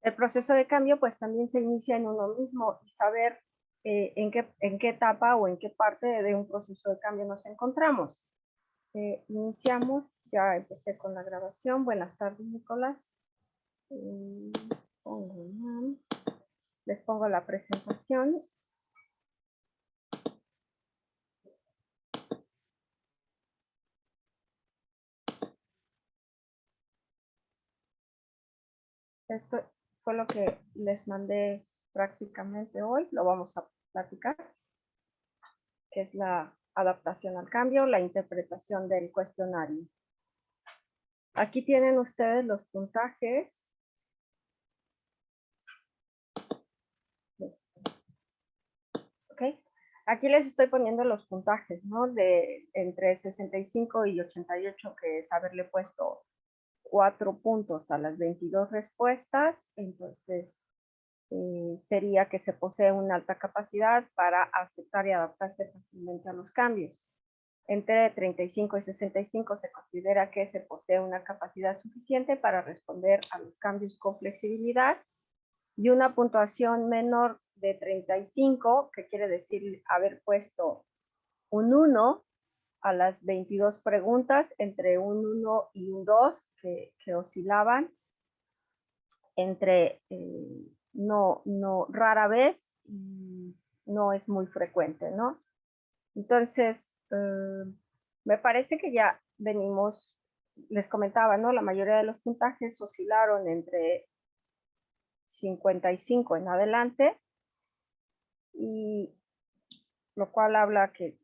El proceso de cambio pues también se inicia en uno mismo y saber en qué etapa o en qué parte de un proceso de cambio nos encontramos. Iniciamos, ya empecé con la grabación. Buenas tardes, Nicolás. Les pongo la presentación. Esto fue lo que les mandé prácticamente hoy. Lo vamos a platicar, que es la adaptación al cambio, la interpretación del cuestionario. Aquí tienen ustedes los puntajes. ¿Ok? Aquí les estoy poniendo los puntajes, ¿no? De entre 65 y 88, que es haberle puesto 4 puntos a las 22 respuestas. Entonces, sería que se posee una alta capacidad para aceptar y adaptarse fácilmente a los cambios. Entre 35 y 65 se considera que se posee una capacidad suficiente para responder a los cambios con flexibilidad, y una puntuación menor de 35, que quiere decir haber puesto un 1 a las 22 preguntas, entre un 1 y un 2 que oscilaban entre rara vez y no es muy frecuente, ¿no? Entonces, me parece que ya venimos, les comentaba, ¿no? La mayoría de los puntajes oscilaron entre 55 en adelante, y lo cual habla que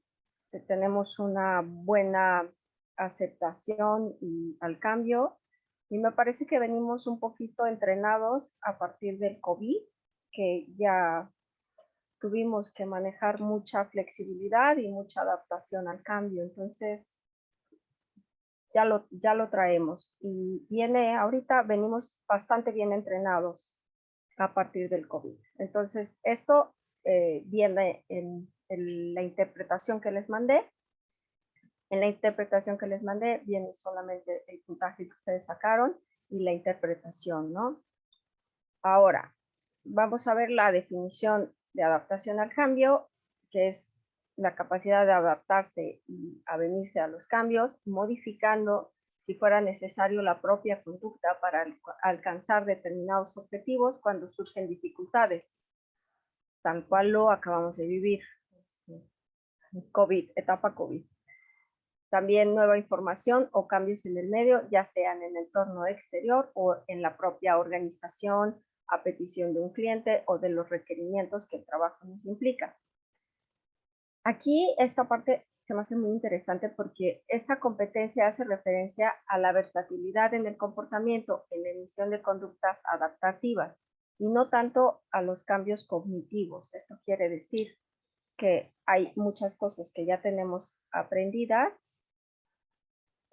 tenemos una buena aceptación al cambio, y me parece que venimos un poquito entrenados a partir del COVID, que ya tuvimos que manejar mucha flexibilidad y mucha adaptación al cambio. Entonces, ya lo traemos, y ahorita venimos bastante bien entrenados a partir del COVID. Entonces, esto viene en la interpretación que les mandé. En la interpretación que les mandé viene solamente el puntaje que ustedes sacaron y la interpretación, ¿no? Ahora, vamos a ver la definición de adaptación al cambio, que es la capacidad de adaptarse y avenirse a los cambios, modificando, si fuera necesario, la propia conducta para alcanzar determinados objetivos cuando surgen dificultades, tal cual lo acabamos de vivir. COVID, etapa COVID. También nueva información o cambios en el medio, ya sean en el entorno exterior o en la propia organización, a petición de un cliente o de los requerimientos que el trabajo nos implica. Aquí esta parte se me hace muy interesante porque esta competencia hace referencia a la versatilidad en el comportamiento, en la emisión de conductas adaptativas, y no tanto a los cambios cognitivos. Esto quiere decir que hay muchas cosas que ya tenemos aprendidas,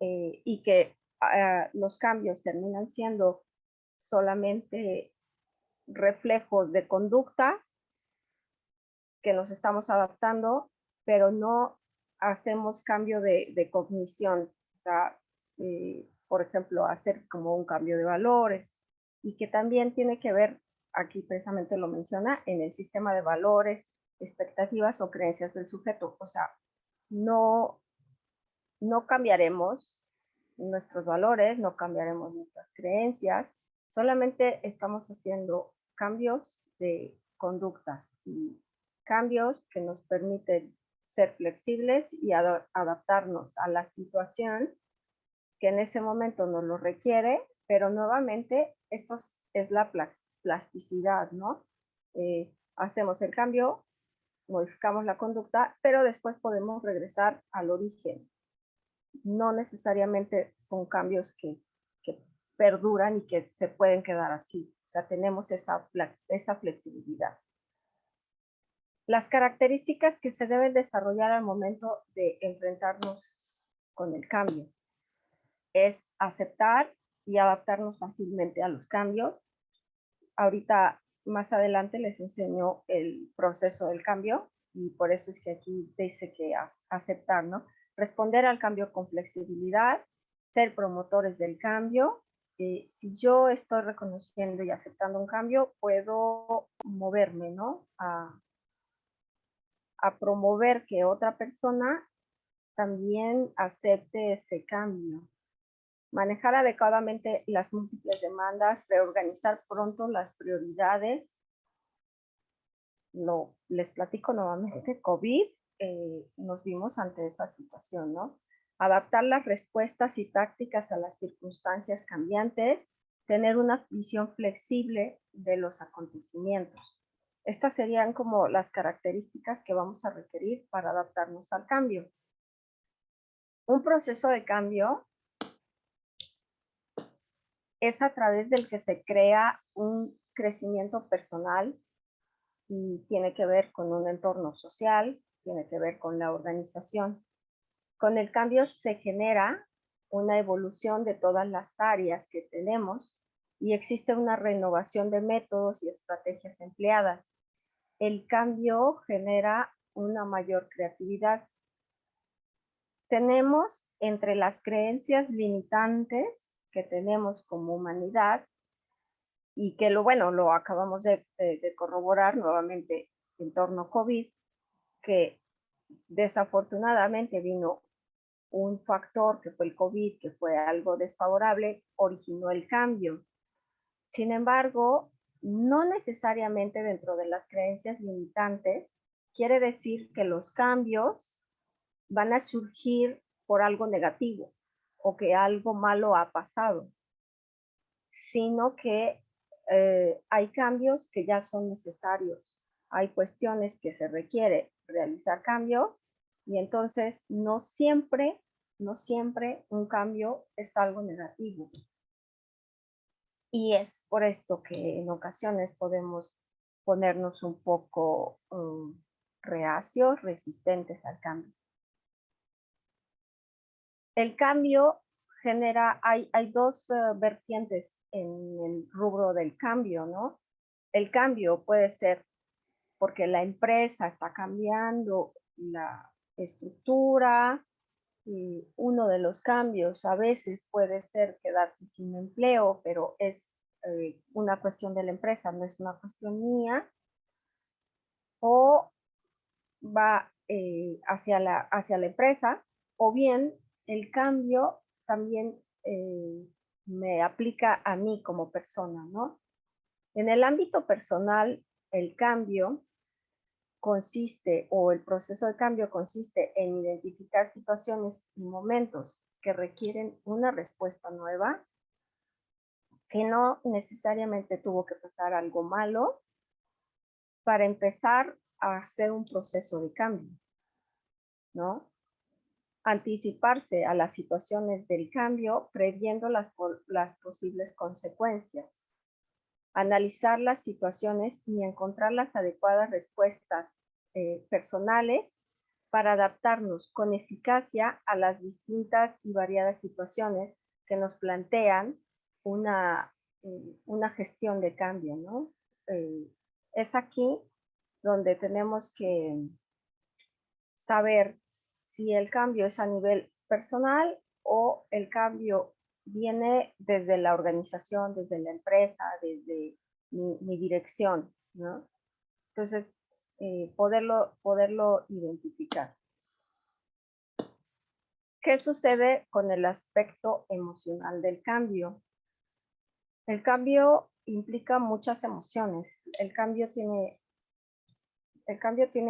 y que los cambios terminan siendo solamente reflejos de conductas que nos estamos adaptando, pero no hacemos cambio de cognición. O sea, por ejemplo, hacer como un cambio de valores, y que también tiene que ver, aquí precisamente lo menciona, en el sistema de valores, expectativas o creencias del sujeto. O sea, no cambiaremos nuestros valores, no cambiaremos nuestras creencias, solamente estamos haciendo cambios de conductas y cambios que nos permiten ser flexibles y adaptarnos a la situación que en ese momento nos lo requiere, pero nuevamente esto es la plasticidad, ¿no? Hacemos el cambio, modificamos la conducta, pero después podemos regresar al origen. No necesariamente son cambios que perduran y que se pueden quedar así. O sea, tenemos esa flexibilidad. Las características que se deben desarrollar al momento de enfrentarnos con el cambio es aceptar y adaptarnos fácilmente a los cambios. Ahorita, más adelante, les enseño el proceso del cambio, y por eso es que aquí dice que aceptar, ¿no? Responder al cambio con flexibilidad, ser promotores del cambio, si yo estoy reconociendo y aceptando un cambio, puedo moverme, ¿no? A promover que otra persona también acepte ese cambio. Manejar adecuadamente las múltiples demandas, reorganizar pronto las prioridades. Les platico nuevamente, COVID, nos vimos ante esa situación, ¿no? Adaptar las respuestas y tácticas a las circunstancias cambiantes, tener una visión flexible de los acontecimientos. Estas serían como las características que vamos a requerir para adaptarnos al cambio. Un proceso de cambio es a través del que se crea un crecimiento personal y tiene que ver con un entorno social, tiene que ver con la organización. Con el cambio se genera una evolución de todas las áreas que tenemos y existe una renovación de métodos y estrategias empleadas. El cambio genera una mayor creatividad. Tenemos entre las creencias limitantes que tenemos como humanidad y que lo acabamos de corroborar nuevamente en torno a COVID, que desafortunadamente vino un factor que fue el COVID, que fue algo desfavorable, originó el cambio. Sin embargo, no necesariamente dentro de las creencias limitantes quiere decir que los cambios van a surgir por algo negativo o que algo malo ha pasado, sino que hay cambios que ya son necesarios. Hay cuestiones que se requiere realizar cambios y entonces no siempre un cambio es algo negativo. Y es por esto que en ocasiones podemos ponernos un poco reacios, resistentes al cambio. El cambio genera, hay dos vertientes en el rubro del cambio, ¿no? El cambio puede ser porque la empresa está cambiando la estructura, y uno de los cambios a veces puede ser quedarse sin empleo, pero es una cuestión de la empresa, no es una cuestión mía, o va hacia la empresa, o bien el cambio también me aplica a mí como persona, ¿no? En el ámbito personal, el cambio consiste, o el proceso de cambio consiste en identificar situaciones y momentos que requieren una respuesta nueva, que no necesariamente tuvo que pasar algo malo para empezar a hacer un proceso de cambio, ¿no? Anticiparse a las situaciones del cambio previendo las posibles consecuencias. Analizar las situaciones y encontrar las adecuadas respuestas personales para adaptarnos con eficacia a las distintas y variadas situaciones que nos plantean una gestión de cambio, ¿no? Es aquí donde tenemos que saber si el cambio es a nivel personal o el cambio viene desde la organización, desde la empresa, desde mi dirección, ¿no? Entonces, poderlo identificar. ¿Qué sucede con el aspecto emocional del cambio? El cambio implica muchas emociones. El cambio tiene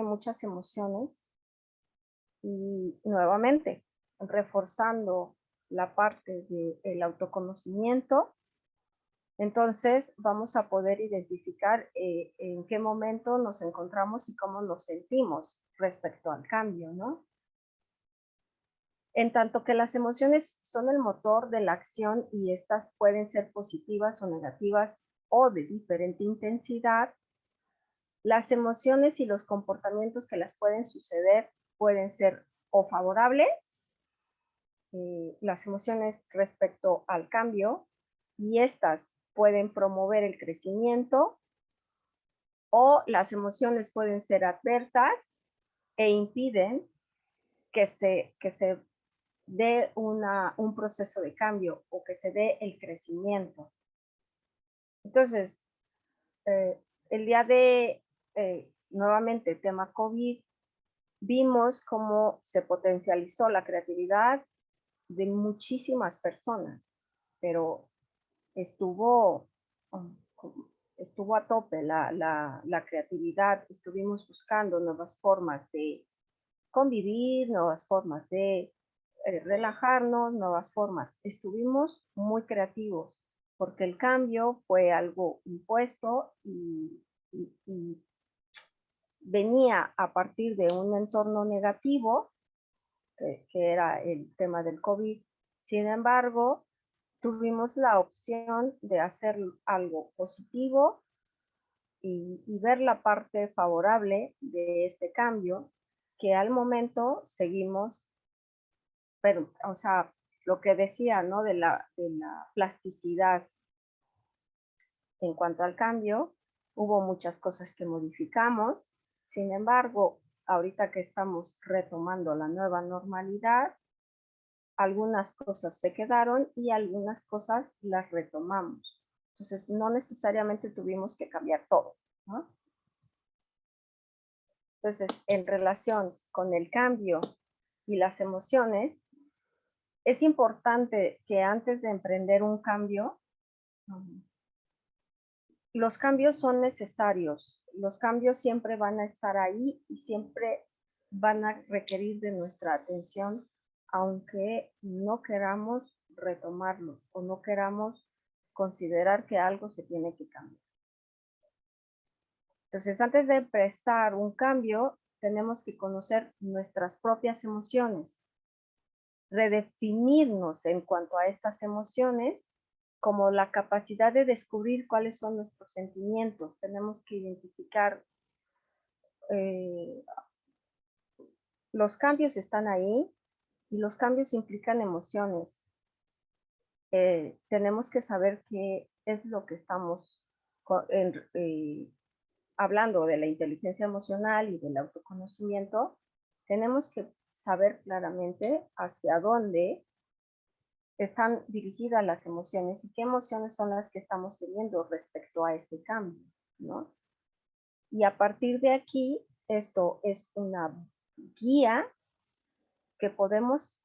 muchas emociones y nuevamente, reforzando la parte del autoconocimiento, entonces vamos a poder identificar en qué momento nos encontramos y cómo nos sentimos respecto al cambio, ¿no? En tanto que las emociones son el motor de la acción y estas pueden ser positivas o negativas o de diferente intensidad, las emociones y los comportamientos que las pueden suceder pueden ser o favorables, las emociones respecto al cambio, y estas pueden promover el crecimiento, o las emociones pueden ser adversas e impiden que se dé un proceso de cambio o que se dé el crecimiento. Entonces, el día de, nuevamente, tema COVID, vimos cómo se potencializó la creatividad de muchísimas personas, pero estuvo, estuvo a tope la creatividad. Estuvimos buscando nuevas formas de convivir, nuevas formas de relajarnos, nuevas formas. Estuvimos muy creativos porque el cambio fue algo impuesto y venía a partir de un entorno negativo, que era el tema del COVID. Sin embargo, tuvimos la opción de hacer algo positivo y ver la parte favorable de este cambio, que al momento seguimos, pero, o sea, lo que decía, ¿no? De la plasticidad en cuanto al cambio, hubo muchas cosas que modificamos. Sin embargo, ahorita que estamos retomando la nueva normalidad, algunas cosas se quedaron y algunas cosas las retomamos. Entonces, no necesariamente tuvimos que cambiar todo, ¿no? Entonces, en relación con el cambio y las emociones, es importante que antes de emprender un cambio, los cambios son necesarios. Los cambios siempre van a estar ahí y siempre van a requerir de nuestra atención, aunque no queramos retomarlo o no queramos considerar que algo se tiene que cambiar. Entonces, antes de empezar un cambio, tenemos que conocer nuestras propias emociones, redefinirnos en cuanto a estas emociones, como la capacidad de descubrir cuáles son nuestros sentimientos. Tenemos que identificar, los cambios están ahí y los cambios implican emociones. Tenemos que saber qué es lo que estamos hablando de la inteligencia emocional y del autoconocimiento. Tenemos que saber claramente hacia dónde están dirigidas las emociones y qué emociones son las que estamos teniendo respecto a ese cambio, ¿no? Y a partir de aquí, esto es una guía que podemos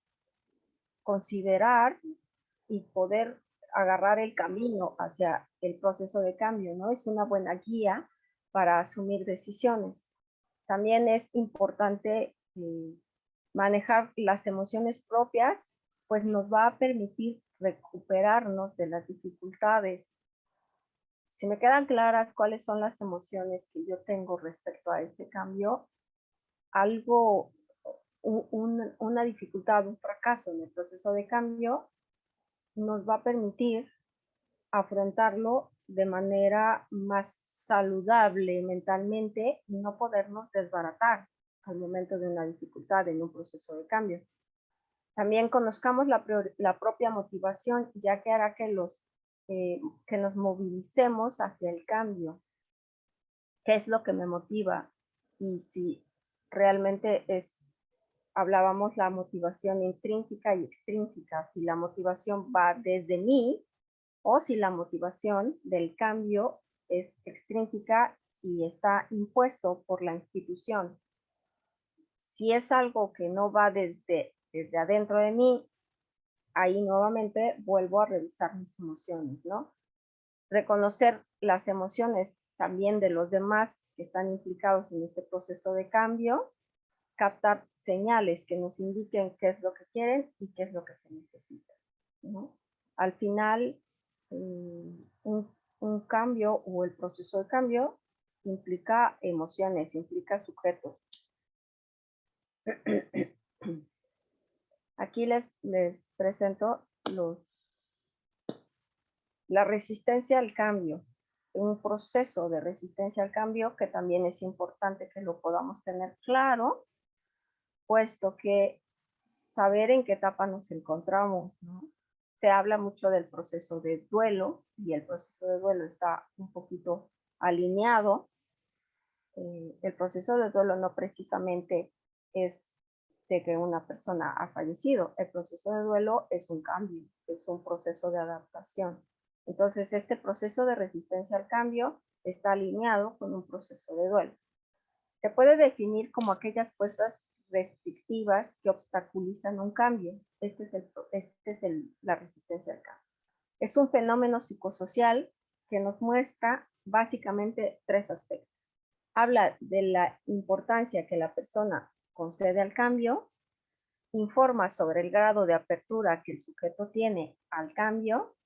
considerar y poder agarrar el camino hacia el proceso de cambio, ¿no? Es una buena guía para asumir decisiones. También es importante manejar las emociones propias, pues nos va a permitir recuperarnos de las dificultades. Si me quedan claras cuáles son las emociones que yo tengo respecto a este cambio, algo, una dificultad, un fracaso en el proceso de cambio, nos va a permitir afrontarlo de manera más saludable mentalmente y no podernos desbaratar al momento de una dificultad en un proceso de cambio. También conozcamos la propia motivación, ya que hará que nos movilicemos hacia el cambio. ¿Qué es lo que me motiva? Y si realmente hablábamos la motivación intrínseca y extrínseca, si la motivación va desde mí o si la motivación del cambio es extrínseca y está impuesto por la institución. Si es algo que no va desde adentro de mí, ahí nuevamente vuelvo a revisar mis emociones, ¿no? Reconocer las emociones también de los demás que están implicados en este proceso de cambio, captar señales que nos indiquen qué es lo que quieren y qué es lo que se necesita, ¿no? Al final, un cambio o el proceso de cambio implica emociones, implica sujetos. Aquí les presento la resistencia al cambio, un proceso de resistencia al cambio que también es importante que lo podamos tener claro, puesto que saber en qué etapa nos encontramos, ¿no? Se habla mucho del proceso de duelo y el proceso de duelo está un poquito alineado. El proceso de duelo no precisamente es de que una persona ha fallecido. El proceso de duelo es un cambio, es un proceso de adaptación. Entonces, este proceso de resistencia al cambio está alineado con un proceso de duelo. Se puede definir como aquellas fuerzas restrictivas que obstaculizan un cambio. La resistencia al cambio. Es un fenómeno psicosocial que nos muestra básicamente tres aspectos. Habla de la importancia que la persona concede al cambio, informa sobre el grado de apertura que el sujeto tiene al cambio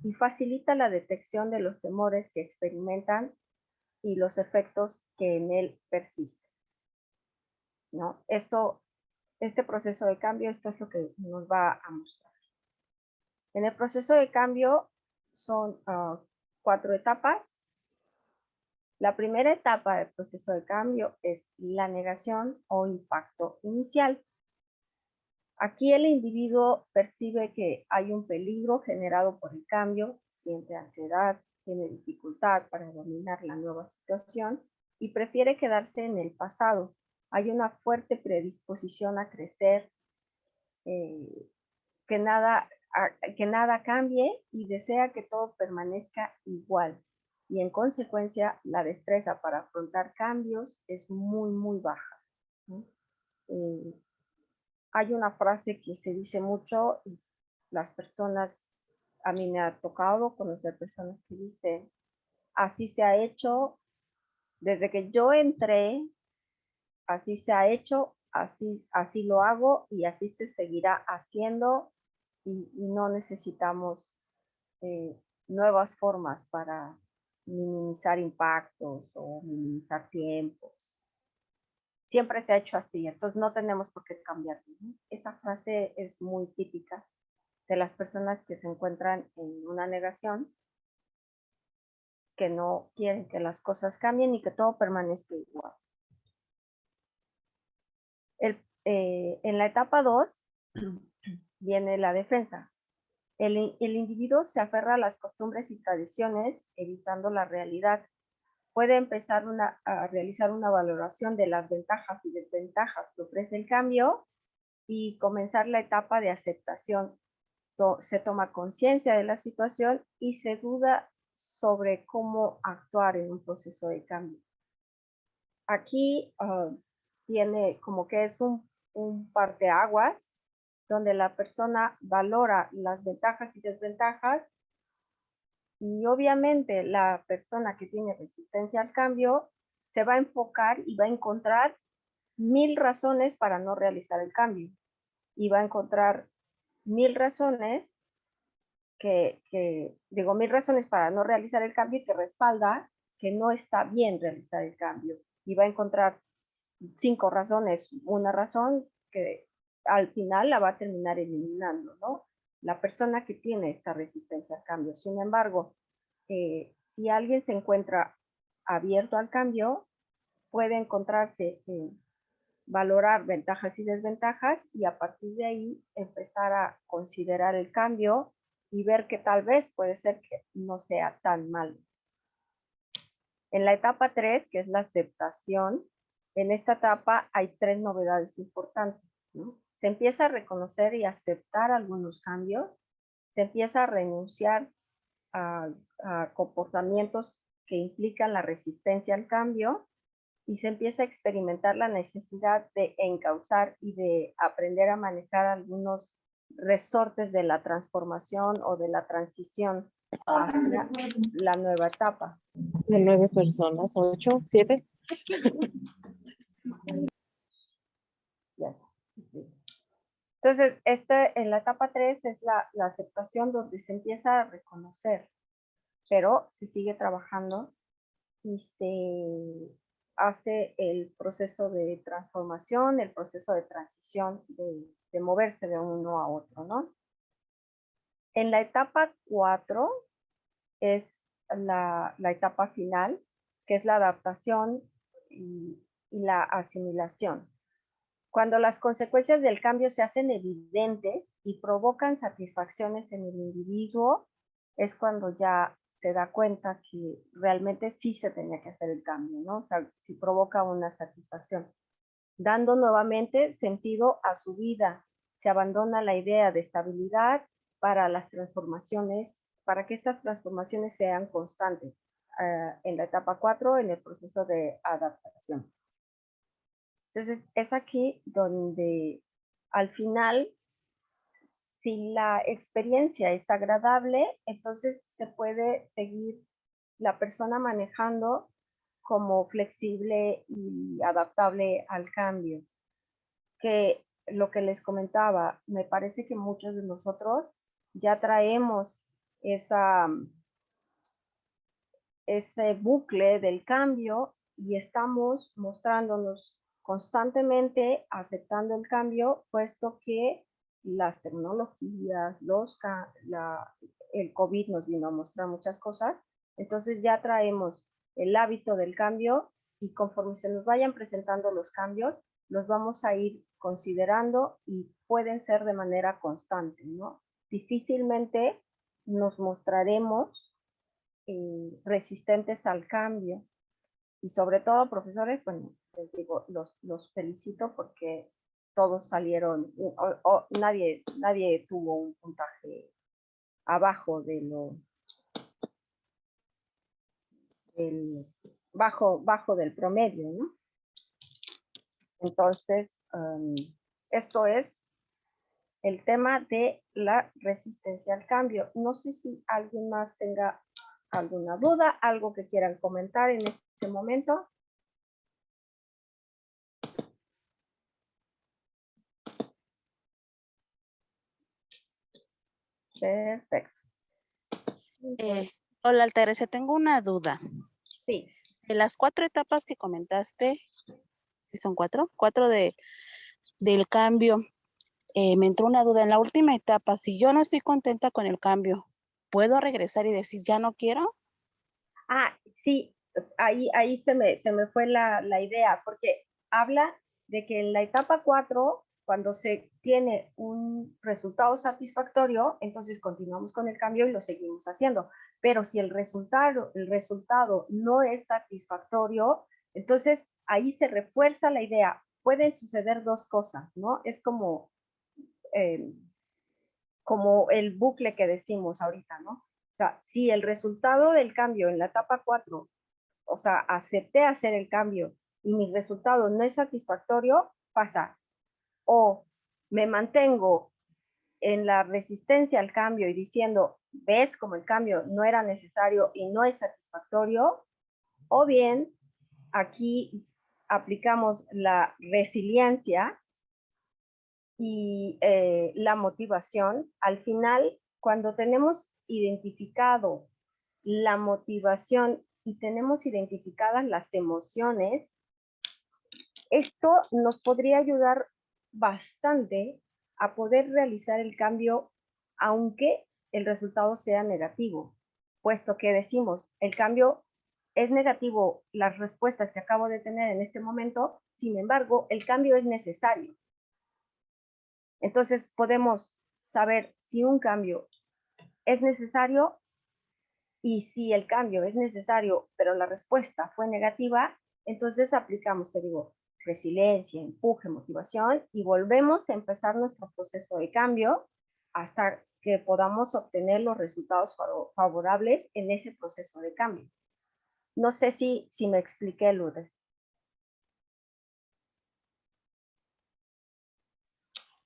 y facilita la detección de los temores que experimentan y los efectos que en él persisten, ¿no? Este proceso de cambio, esto es lo que nos va a mostrar. En el proceso de cambio son 4 etapas. La primera etapa del proceso de cambio es la negación o impacto inicial. Aquí el individuo percibe que hay un peligro generado por el cambio, siente ansiedad, tiene dificultad para dominar la nueva situación y prefiere quedarse en el pasado. Hay una fuerte predisposición a crecer, que nada cambie y desea que todo permanezca igual. Y en consecuencia, la destreza para afrontar cambios es muy, muy baja, ¿no? Hay una frase que se dice mucho, y las personas, a mí me ha tocado conocer personas que dicen, así se ha hecho, desde que yo entré, así se ha hecho, así lo hago y así se seguirá haciendo y no necesitamos nuevas formas para minimizar impactos o minimizar tiempos. Siempre se ha hecho así, entonces no tenemos por qué cambiar, ¿no? Esa frase es muy típica de las personas que se encuentran en una negación, que no quieren que las cosas cambien y que todo permanezca igual. En la etapa 2 viene la defensa. El individuo se aferra a las costumbres y tradiciones, evitando la realidad. Puede empezar a realizar una valoración de las ventajas y desventajas que ofrece el cambio y comenzar la etapa de aceptación. Se toma conciencia de la situación y se duda sobre cómo actuar en un proceso de cambio. Aquí tiene como que es un parteaguas donde la persona valora las ventajas y desventajas y obviamente la persona que tiene resistencia al cambio se va a enfocar y va a encontrar 1000 razones para no realizar el cambio y va a encontrar 1000 razones digo 1000 razones para no realizar el cambio y que respalda que no está bien realizar el cambio y va a encontrar 5 razones, una razón que al final la va a terminar eliminando, ¿no? La persona que tiene esta resistencia al cambio. Sin embargo, si alguien se encuentra abierto al cambio, puede encontrarse, valorar ventajas y desventajas y a partir de ahí empezar a considerar el cambio y ver que tal vez puede ser que no sea tan malo. En la etapa 3, que es la aceptación, en esta etapa hay 3 novedades importantes, ¿no? Se empieza a reconocer y aceptar algunos cambios, se empieza a renunciar a comportamientos que implican la resistencia al cambio y se empieza a experimentar la necesidad de encauzar y de aprender a manejar algunos resortes de la transformación o de la transición hacia la nueva etapa. De 9 personas, 8, 7. Entonces, en la etapa 3 es la aceptación donde se empieza a reconocer, pero se sigue trabajando y se hace el proceso de transformación, el proceso de transición, de moverse de uno a otro, ¿no? En la etapa 4 es la etapa final, que es la adaptación y la asimilación. Cuando las consecuencias del cambio se hacen evidentes y provocan satisfacciones en el individuo, es cuando ya se da cuenta que realmente sí se tenía que hacer el cambio, ¿no? O sea, si provoca una satisfacción. dando nuevamente sentido a su vida. Se abandona la idea de estabilidad para las transformaciones, para que estas transformaciones sean constantes en la etapa 4, en el proceso de adaptación. Entonces, es aquí donde al final, si la experiencia es agradable, entonces se puede seguir la persona manejando como flexible y adaptable al cambio. Que lo que les comentaba, me parece que muchos de nosotros ya traemos ese bucle del cambio y estamos mostrándonos constantemente aceptando el cambio, puesto que las tecnologías, el COVID nos vino a mostrar muchas cosas, entonces ya traemos el hábito del cambio y conforme se nos vayan presentando los cambios, los vamos a ir considerando y pueden ser de manera constante, ¿no? Difícilmente nos mostraremos resistentes al cambio. Y sobre todo, profesores, bueno, les digo, los felicito porque todos salieron, nadie tuvo un puntaje abajo de bajo del promedio, ¿no? Entonces, esto es el tema de la resistencia al cambio. No sé si alguien más tenga alguna duda, algo que quieran comentar en este momento. Perfecto. Hola, Teresa, tengo una duda. Sí. En las 4 etapas que comentaste, ¿sí son 4? 4 del cambio. Me entró una duda. En la última etapa, si yo no estoy contenta con el cambio, ¿puedo regresar y decir ya no quiero? Ah, sí, ahí se me fue la idea, porque habla de que en la etapa 4, cuando se tiene un resultado satisfactorio, entonces continuamos con el cambio y lo seguimos haciendo. Pero si el resultado no es satisfactorio, entonces ahí se refuerza la idea. Pueden suceder dos cosas, ¿no? Es como el bucle que decimos ahorita, ¿no? O sea, si el resultado del cambio en la etapa 4, o sea, acepté hacer el cambio y mi resultado no es satisfactorio, pasa. O me mantengo en la resistencia al cambio y diciendo, ves como el cambio no era necesario y no es satisfactorio, o bien aquí aplicamos la resiliencia y la motivación. Al final, cuando tenemos identificado la motivación y tenemos identificadas las emociones, esto nos podría ayudar bastante a poder realizar el cambio aunque el resultado sea negativo, puesto que decimos, el cambio es negativo, las respuestas que acabo de tener en este momento, sin embargo, el cambio es necesario. Entonces podemos saber si un cambio es necesario y si el cambio es necesario, pero la respuesta fue negativa, entonces aplicamos, te digo, resiliencia, empuje, motivación y volvemos a empezar nuestro proceso de cambio hasta que podamos obtener los resultados favorables en ese proceso de cambio. No sé si me expliqué, Lourdes.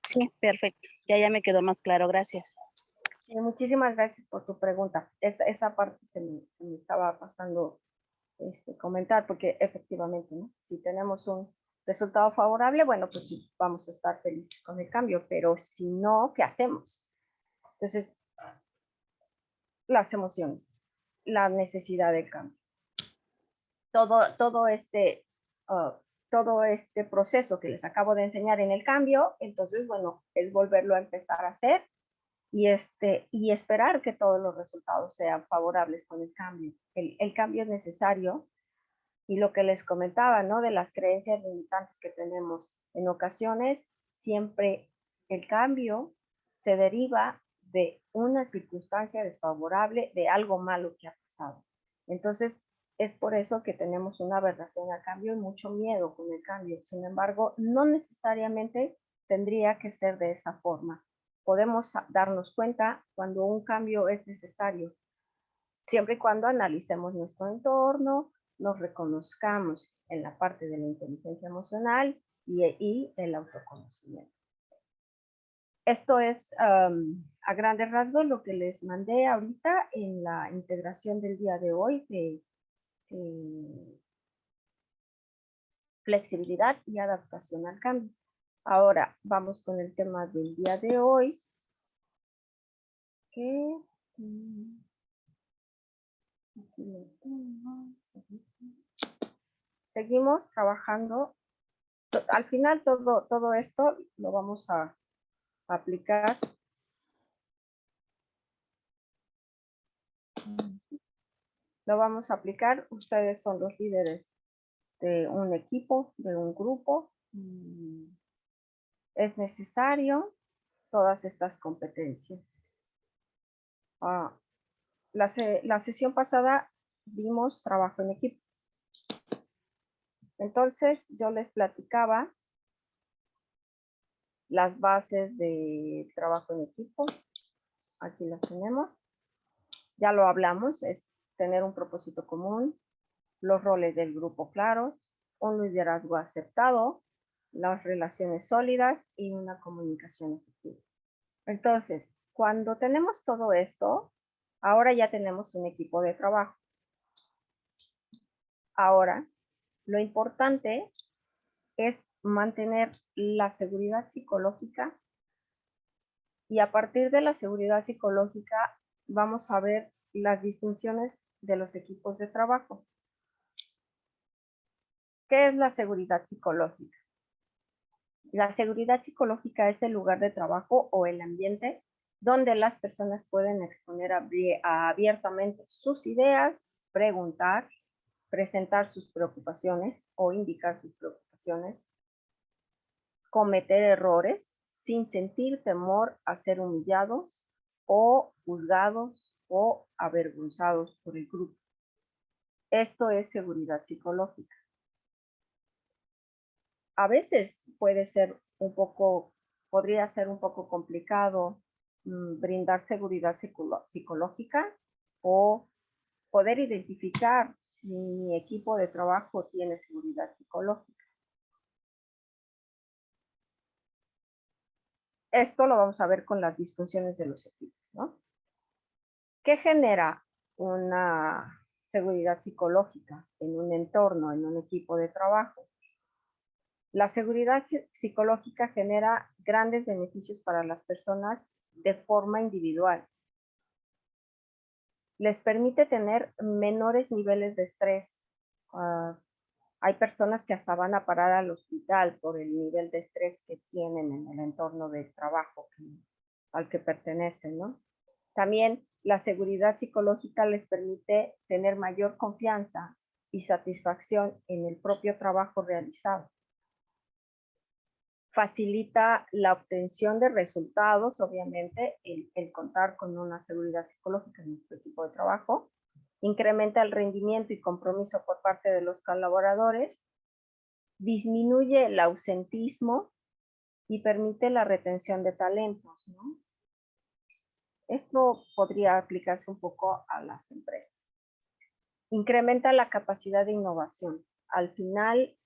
Sí, perfecto. Ya me quedó más claro. Gracias. Sí, muchísimas gracias por tu pregunta. Esa parte se me estaba pasando comentar, porque efectivamente, ¿no? Si tenemos un resultado favorable, bueno, pues sí, vamos a estar felices con el cambio, pero si no, ¿qué hacemos? Entonces, las emociones, la necesidad de cambio. Todo este proceso que les acabo de enseñar en el cambio, entonces, bueno, es volverlo a empezar a hacer y esperar que todos los resultados sean favorables con el cambio. El cambio es necesario y lo que les comentaba, ¿no? De las creencias limitantes que tenemos. En ocasiones, siempre el cambio se deriva de una circunstancia desfavorable, de algo malo que ha pasado. Entonces, Es por eso que tenemos una aberración al cambio y mucho miedo con el cambio. Sin embargo, no necesariamente tendría que ser de esa forma. Podemos darnos cuenta cuando un cambio es necesario, siempre y cuando analicemos nuestro entorno, nos reconozcamos en la parte de la inteligencia emocional y el autoconocimiento. Esto es a grandes rasgos lo que les mandé ahorita en la integración del día de hoy de flexibilidad y adaptación al cambio. Ahora vamos con el tema del día de hoy. Que, aquí lo tengo. Seguimos trabajando. Al final todo esto lo vamos a aplicar. Lo vamos a aplicar. Ustedes son los líderes de un equipo, de un grupo. Es necesario todas estas competencias. La sesión pasada vimos trabajo en equipo. Entonces yo les platicaba las bases de trabajo en equipo. Aquí las tenemos. Ya lo hablamos, es tener un propósito común, los roles del grupo claros, un liderazgo aceptado, las relaciones sólidas y una comunicación efectiva. Entonces, cuando tenemos todo esto, ahora ya tenemos un equipo de trabajo. Ahora, lo importante es mantener la seguridad psicológica y a partir de la seguridad psicológica vamos a ver las distinciones de los equipos de trabajo. ¿Qué es la seguridad psicológica? La seguridad psicológica es el lugar de trabajo o el ambiente donde las personas pueden exponer abiertamente sus ideas, preguntar, presentar sus preocupaciones o indicar sus preocupaciones, cometer errores sin sentir temor a ser humillados o juzgados o avergonzados por el grupo. Esto es seguridad psicológica. A veces podría ser un poco complicado brindar seguridad psicológica o poder identificar si mi equipo de trabajo tiene seguridad psicológica. Esto lo vamos a ver con las disfunciones de los equipos, ¿no? ¿Qué genera una seguridad psicológica en un entorno, en un equipo de trabajo? La seguridad psicológica genera grandes beneficios para las personas de forma individual. Les permite tener menores niveles de estrés. Hay personas que hasta van a parar al hospital por el nivel de estrés que tienen en el entorno de trabajo al que pertenecen, ¿no? También la seguridad psicológica les permite tener mayor confianza y satisfacción en el propio trabajo realizado. Facilita la obtención de resultados, obviamente, el contar con una seguridad psicológica en nuestro equipo de trabajo. Incrementa el rendimiento y compromiso por parte de los colaboradores. Disminuye el ausentismo y permite la retención de talentos, ¿no? Esto podría aplicarse un poco a las empresas. Incrementa la capacidad de innovación. Al final,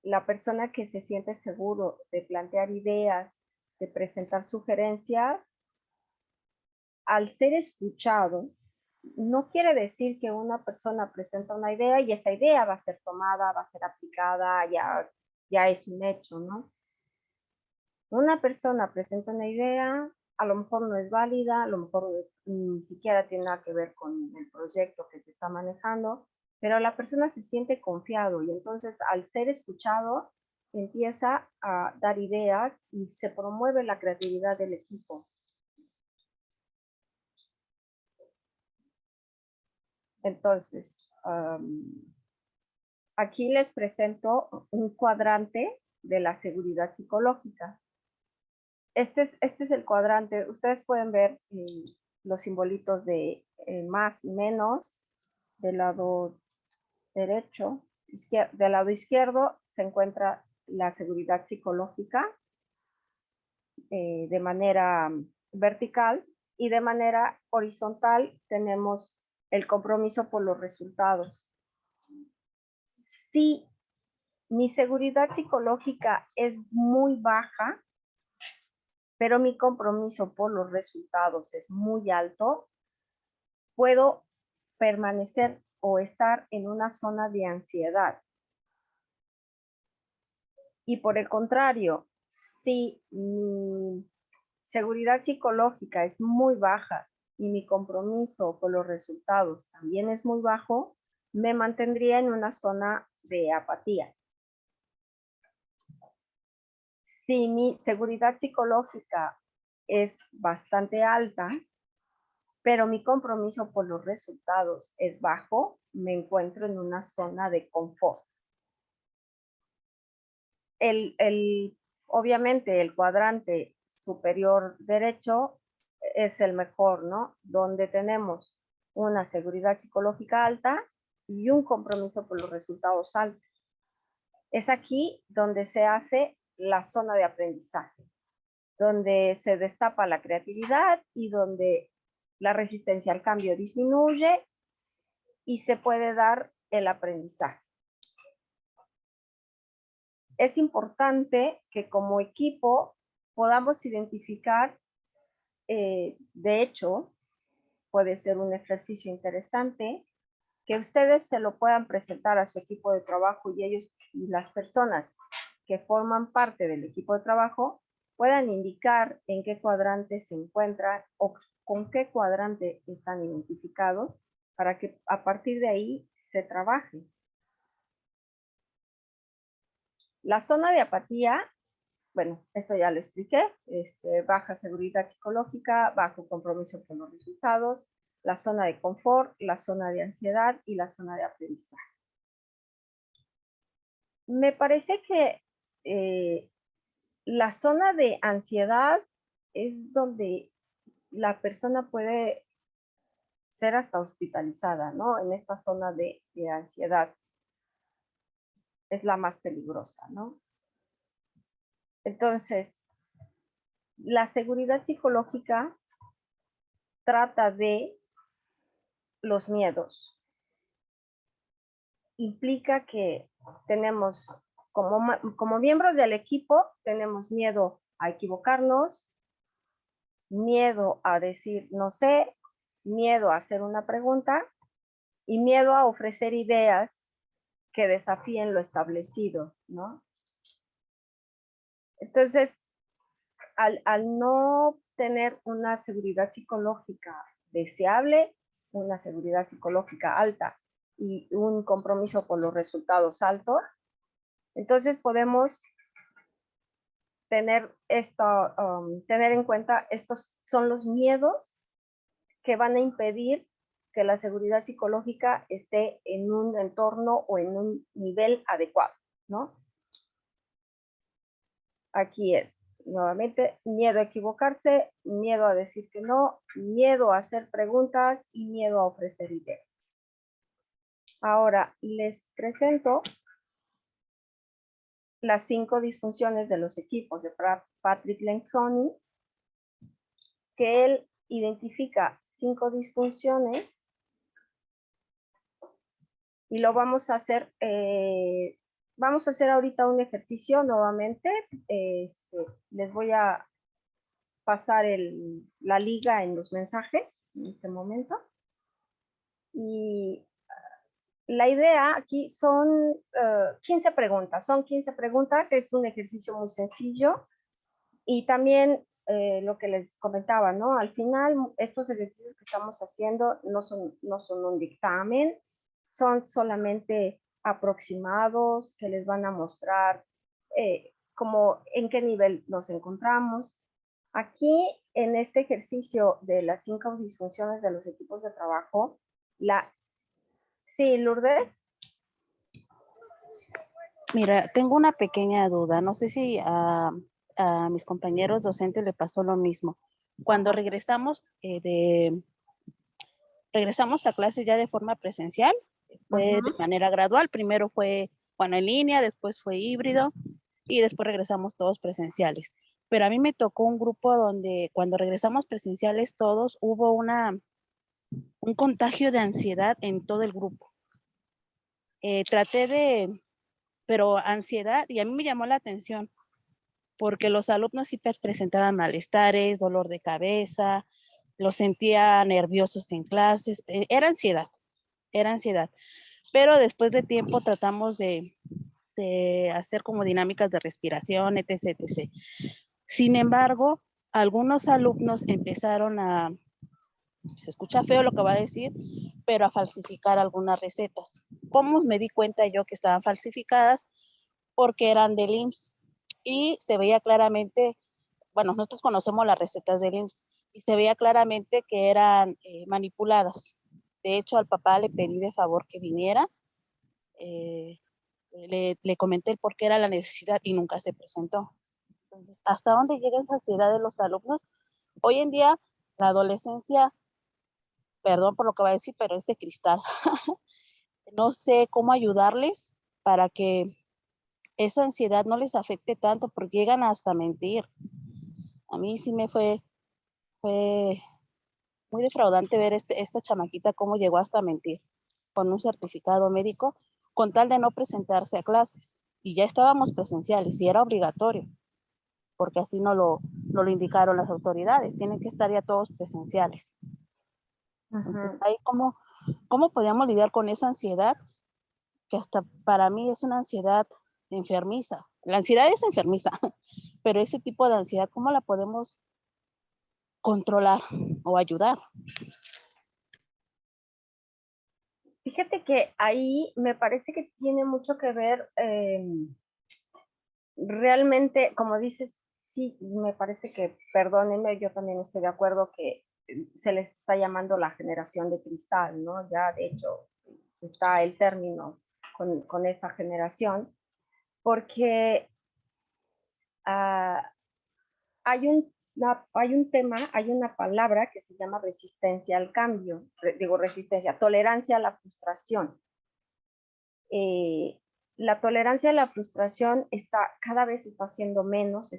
la persona que se siente seguro de plantear ideas, de presentar sugerencias, al ser escuchado, no quiere decir que una persona presenta una idea y esa idea va a ser tomada, va a ser aplicada, ya es un hecho, ¿no? Una persona presenta una idea, a lo mejor no es válida, a lo mejor ni siquiera tiene nada que ver con el proyecto que se está manejando, pero la persona se siente confiado y entonces al ser escuchado empieza a dar ideas y se promueve la creatividad del equipo. Entonces, aquí les presento un cuadrante de la seguridad psicológica. Este es el cuadrante. Ustedes pueden ver los simbolitos de más y menos. Del lado derecho, del lado izquierdo se encuentra la seguridad psicológica de manera vertical, y de manera horizontal tenemos el compromiso por los resultados. Si mi seguridad psicológica es muy baja, pero mi compromiso por los resultados es muy alto, puedo permanecer o estar en una zona de ansiedad. Y por el contrario, si mi seguridad psicológica es muy baja y mi compromiso por los resultados también es muy bajo, me mantendría en una zona de apatía. Si mi seguridad psicológica es bastante alta, pero mi compromiso por los resultados es bajo, me encuentro en una zona de confort. Obviamente el cuadrante superior derecho es el mejor, ¿no? Donde tenemos una seguridad psicológica alta y un compromiso por los resultados altos. Es aquí donde se hace la zona de aprendizaje, donde se destapa la creatividad y donde la resistencia al cambio disminuye y se puede dar el aprendizaje. Es importante que como equipo podamos identificar, de hecho, puede ser un ejercicio interesante, que ustedes se lo puedan presentar a su equipo de trabajo y ellos y las personas que forman parte del equipo de trabajo puedan indicar en qué cuadrante se encuentran o con qué cuadrante están identificados para que a partir de ahí se trabaje. La zona de apatía, bueno, esto ya lo expliqué, baja seguridad psicológica, bajo compromiso con los resultados, la zona de confort, la zona de ansiedad y la zona de aprendizaje. Me parece que la zona de ansiedad es donde la persona puede ser hasta hospitalizada, ¿no? En esta zona de ansiedad es la más peligrosa, ¿no? Entonces, la seguridad psicológica trata de los miedos. Implica que tenemos, como miembros del equipo, tenemos miedo a equivocarnos, miedo a decir no sé, miedo a hacer una pregunta y miedo a ofrecer ideas que desafíen lo establecido, ¿no? Entonces, al no tener una seguridad psicológica deseable, una seguridad psicológica alta y un compromiso por los resultados altos, entonces podemos tener tener en cuenta estos son los miedos que van a impedir que la seguridad psicológica esté en un entorno o en un nivel adecuado, ¿no? Aquí es, nuevamente, miedo a equivocarse, miedo a decir que no, miedo a hacer preguntas y miedo a ofrecer ideas. Ahora les presento las 5 disfunciones de los equipos de Patrick Lencioni, que él identifica 5 disfunciones y lo vamos a hacer. Vamos a hacer ahorita un ejercicio nuevamente. Les voy a pasar la liga en los mensajes en este momento. Y la idea aquí son 15 preguntas. Son 15 preguntas, es un ejercicio muy sencillo. Y también lo que les comentaba, ¿no? Al final, estos ejercicios que estamos haciendo no son un dictamen, son solamente aproximados que les van a mostrar como en qué nivel nos encontramos. Aquí, en este ejercicio de las 5 disfunciones de los equipos de trabajo, Sí, Lourdes. Mira, tengo una pequeña duda. No sé si a mis compañeros docentes le pasó lo mismo. Cuando regresamos regresamos a clases ya de forma presencial, fue de Ujú. manera gradual, primero fue, bueno, en línea, después fue híbrido y después regresamos todos presenciales. Pero a mí me tocó un grupo donde cuando regresamos presenciales todos hubo un contagio de ansiedad en todo el grupo. Pero ansiedad, y a mí me llamó la atención, porque los alumnos sí presentaban malestares, dolor de cabeza, los sentía nerviosos en clases, era ansiedad, era ansiedad. Pero después de tiempo tratamos de hacer como dinámicas de respiración, etc, etc. Sin embargo, algunos alumnos empezaron se escucha feo lo que va a decir, pero a falsificar algunas recetas. ¿Cómo me di cuenta yo que estaban falsificadas? Porque eran del IMSS y se veía claramente, bueno, nosotros conocemos las recetas del IMSS y se veía claramente que eran manipuladas. De hecho, al papá le pedí de favor que viniera, le comenté el por qué era la necesidad y nunca se presentó. Entonces, ¿hasta dónde llega esa ansiedad de los alumnos? Hoy en día, la adolescencia, perdón por lo que va a decir, pero es de cristal. No sé cómo ayudarles para que esa ansiedad no les afecte tanto porque llegan hasta mentir. A mí sí fue muy defraudante ver esta chamaquita cómo llegó hasta mentir con un certificado médico con tal de no presentarse a clases. Y ya estábamos presenciales y era obligatorio, porque así no lo indicaron las autoridades. Tienen que estar ya todos presenciales. Entonces, Ujú. ahí cómo podíamos lidiar con esa ansiedad, que hasta para mí es una ansiedad enfermiza. La ansiedad es enfermiza, pero ese tipo de ansiedad, ¿cómo la podemos controlar o ayudar? Fíjate que ahí me parece que tiene mucho que ver, realmente, como dices, sí, me parece que, perdónenme, yo también estoy de acuerdo que se les está llamando la generación de cristal, ¿no? Ya de hecho está el término con esta generación, porque uh, hay un tema, hay una palabra que se llama resistencia al cambio, resistencia, tolerancia a la frustración. La tolerancia a la frustración cada vez está siendo menos,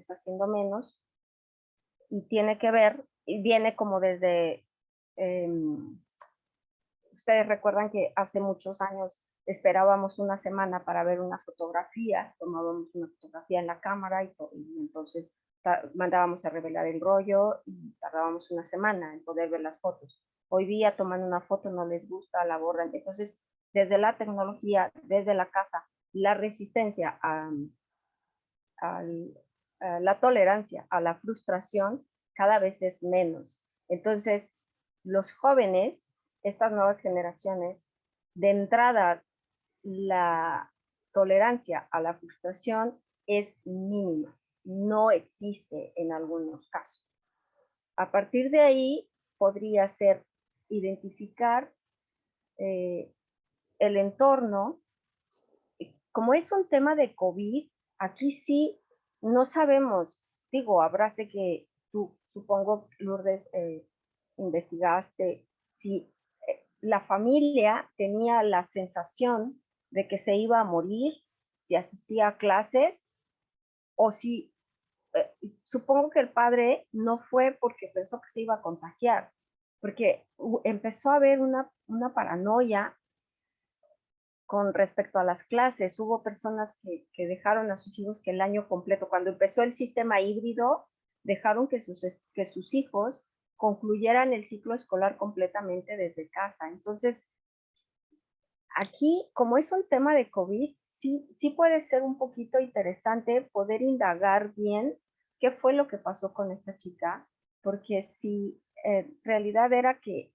y tiene que ver, y viene como desde, ustedes recuerdan que hace muchos años esperábamos una semana para ver una fotografía, tomábamos una fotografía en la cámara y entonces mandábamos a revelar el rollo y tardábamos una semana en poder ver las fotos. Hoy día toman una foto, no les gusta, la borran. Entonces, desde la tecnología, desde la casa, la resistencia a la tolerancia a la frustración cada vez es menos. Entonces, los jóvenes, estas nuevas generaciones, de entrada, la tolerancia a la frustración es mínima, no existe en algunos casos. A partir de ahí, podría ser identificar el entorno. Como es un tema de COVID, aquí sí no sabemos, digo, habráse que tú, supongo, Lourdes, investigaste si la familia tenía la sensación de que se iba a morir si asistía a clases o si, supongo que el padre no fue porque pensó que se iba a contagiar, porque empezó a haber una paranoia con respecto a las clases. Hubo personas que dejaron a sus hijos que el año completo, cuando empezó el sistema híbrido, dejaron que sus hijos concluyeran el ciclo escolar completamente desde casa. Entonces, aquí, como es un tema de COVID, sí puede ser un poquito interesante poder indagar bien qué fue lo que pasó con esta chica, porque si en realidad era que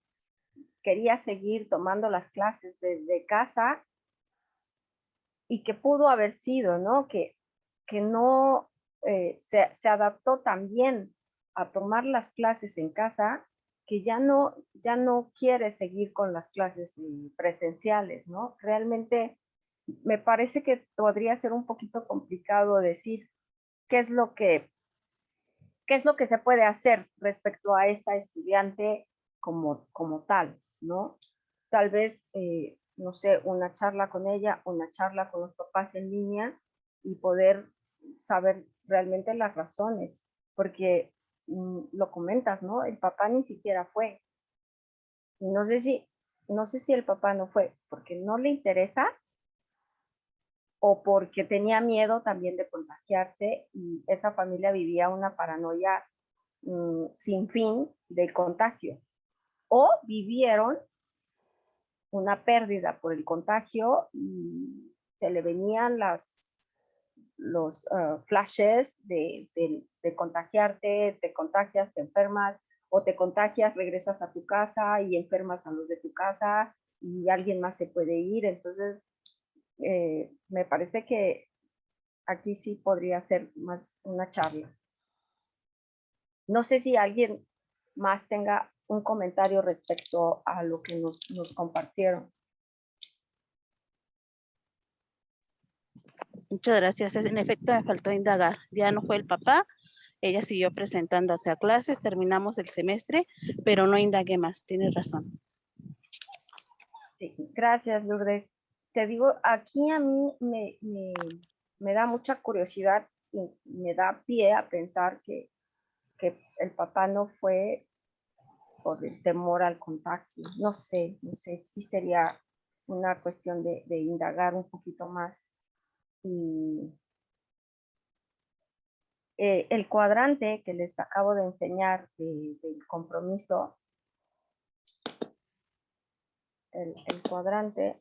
quería seguir tomando las clases desde casa, y que pudo haber sido, ¿no? Que no se adaptó también a tomar las clases en casa, que ya no quiere seguir con las clases presenciales, ¿no? Realmente me parece que podría ser un poquito complicado decir qué es lo que se puede hacer respecto a esta estudiante como tal, ¿no? Tal vez, no sé, una charla con ella, una charla con los papás en línea y poder saber realmente las razones, porque lo comentas, ¿no? El papá ni siquiera fue. Y no sé si el papá no fue porque no le interesa o porque tenía miedo también de contagiarse y esa familia vivía una paranoia sin fin del contagio. O vivieron una pérdida por el contagio y se le venían los flashes de contagiarte, te contagias, te enfermas, o te contagias, regresas a tu casa y enfermas a los de tu casa y alguien más se puede ir. Entonces, me parece que aquí sí podría ser más una charla. No sé si alguien más tenga un comentario respecto a lo que nos compartieron. Muchas gracias. En efecto, me faltó indagar. Ya no fue el papá, ella siguió presentándose a clases, terminamos el semestre, pero no indagué más. Tienes razón. Sí, gracias, Lourdes. Te digo, aquí a mí me da mucha curiosidad y me da pie a pensar que el papá no fue por el temor al contagio. No sé, sí sería una cuestión de indagar un poquito más. Y el cuadrante que les acabo de enseñar del compromiso, el cuadrante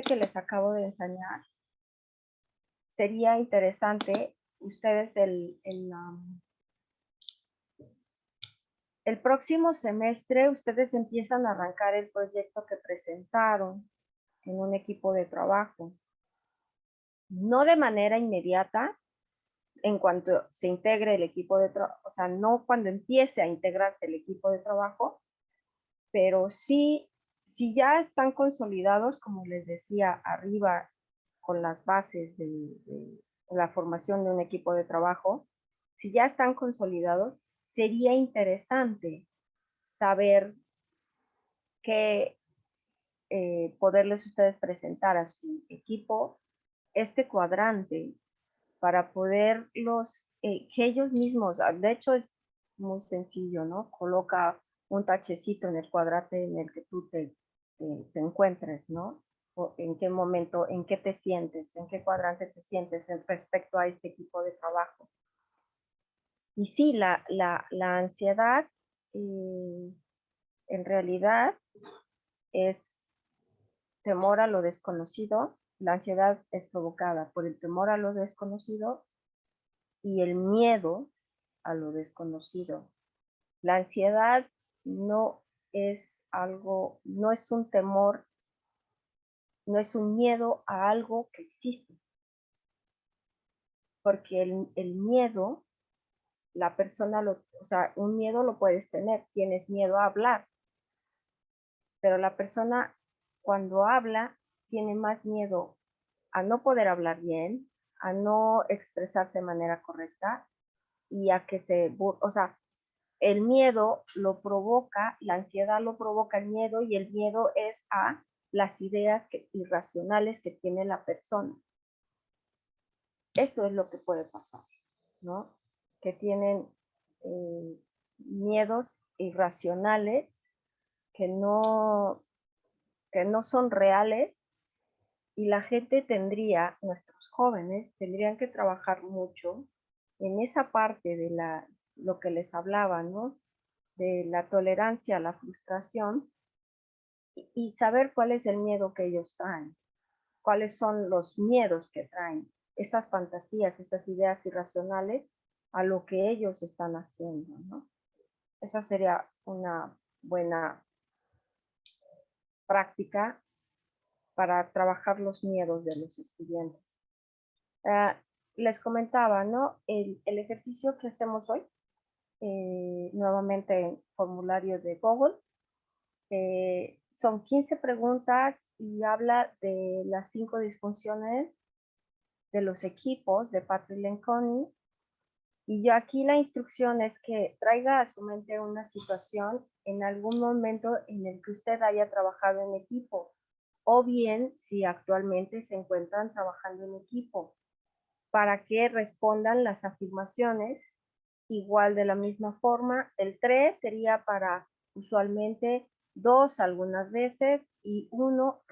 que les acabo de enseñar, sería interesante ustedes el próximo semestre, ustedes empiezan a arrancar el proyecto que presentaron en un equipo de trabajo. No de manera inmediata, en cuanto se integre el equipo de trabajo, o sea, no cuando empiece a integrarse el equipo de trabajo, pero sí, si ya están consolidados, como les decía arriba, con las bases de la formación de un equipo de trabajo, si ya están consolidados, sería interesante saber qué poderles ustedes presentar a su equipo este cuadrante para poderlos, que ellos mismos, de hecho es muy sencillo, ¿no? Coloca un tachecito en el cuadrante en el que tú te encuentres, ¿no? O en qué momento, en qué te sientes, en qué cuadrante te sientes respecto a este tipo de trabajo. Y sí, la ansiedad en realidad es temor a lo desconocido. La ansiedad es provocada por el temor a lo desconocido y el miedo a lo desconocido. La ansiedad no es algo, no es un temor, no es un miedo a algo que existe. Porque el miedo, la persona, o sea, un miedo lo puedes tener, tienes miedo a hablar, pero la persona cuando habla tiene más miedo a no poder hablar bien, a no expresarse de manera correcta y a que o sea, el miedo lo provoca, la ansiedad lo provoca el miedo y el miedo es a las ideas irracionales que tiene la persona. Eso es lo que puede pasar, ¿no? Que tienen miedos irracionales que no son reales y la gente nuestros jóvenes tendrían que trabajar mucho en esa parte de lo que les hablaba, ¿no? De la tolerancia a la frustración y saber cuál es el miedo que ellos traen, cuáles son los miedos que traen, esas fantasías, esas ideas irracionales a lo que ellos están haciendo, ¿no? Esa sería una buena práctica para trabajar los miedos de los estudiantes. Les comentaba, ¿no? El ejercicio que hacemos hoy, nuevamente en formulario de Google, son 15 preguntas y habla de las 5 disfunciones de los equipos de Patrick Lencioni Y yo aquí la instrucción es que traiga a su mente una situación en algún momento en el que usted haya trabajado en equipo, o bien si actualmente se encuentran trabajando en equipo, para que respondan las afirmaciones igual de la misma forma. El 3 sería para usualmente, 2 algunas veces y 1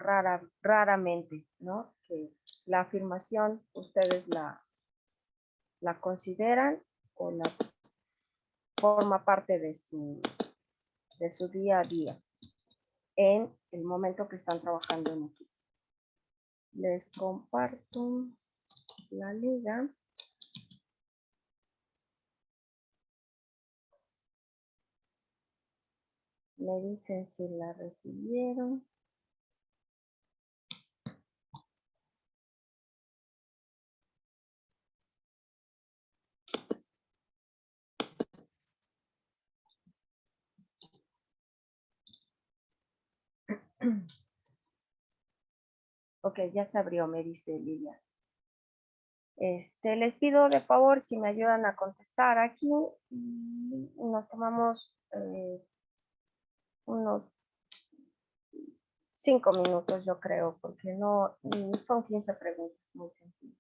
raramente, ¿no? Que la afirmación ustedes la consideran o la forma parte de su día a día en el momento que están trabajando en equipo. Les comparto la liga. Me dicen si la recibieron. Ok, ya se abrió, me dice Lilia. Les pido de favor si me ayudan a contestar aquí. Nos tomamos unos 5 minutos, yo creo, porque no son 15 preguntas, muy sencillas.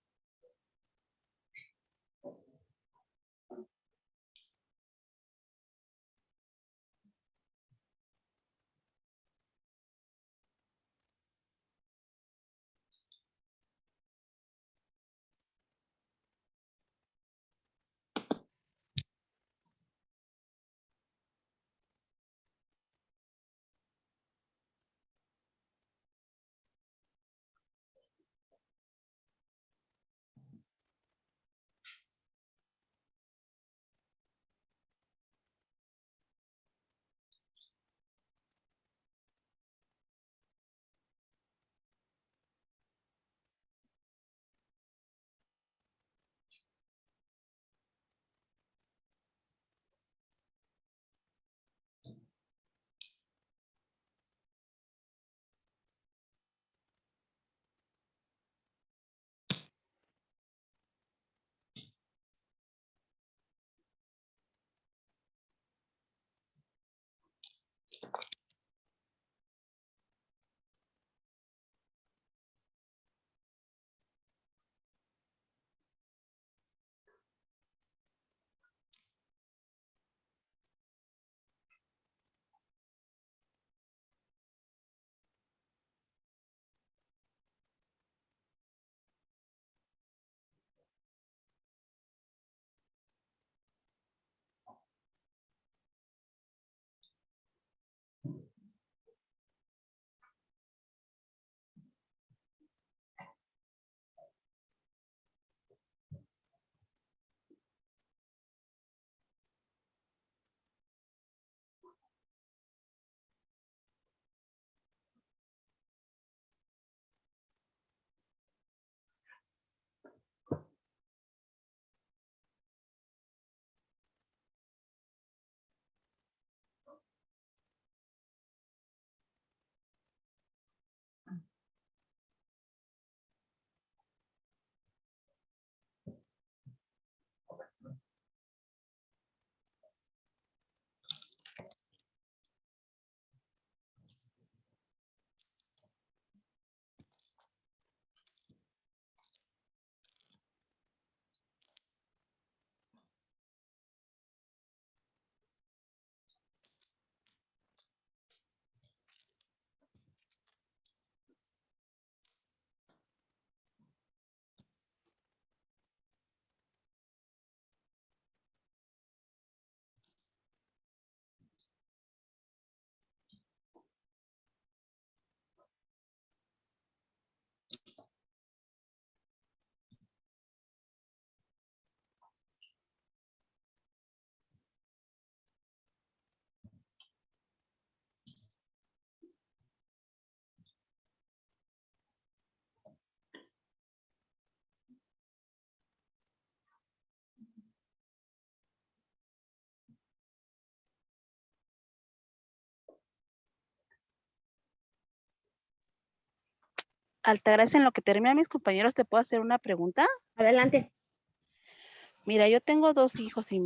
Altagracia, en lo que terminan mis compañeros, ¿te puedo hacer una pregunta? Adelante. Mira, yo tengo 2 hijos y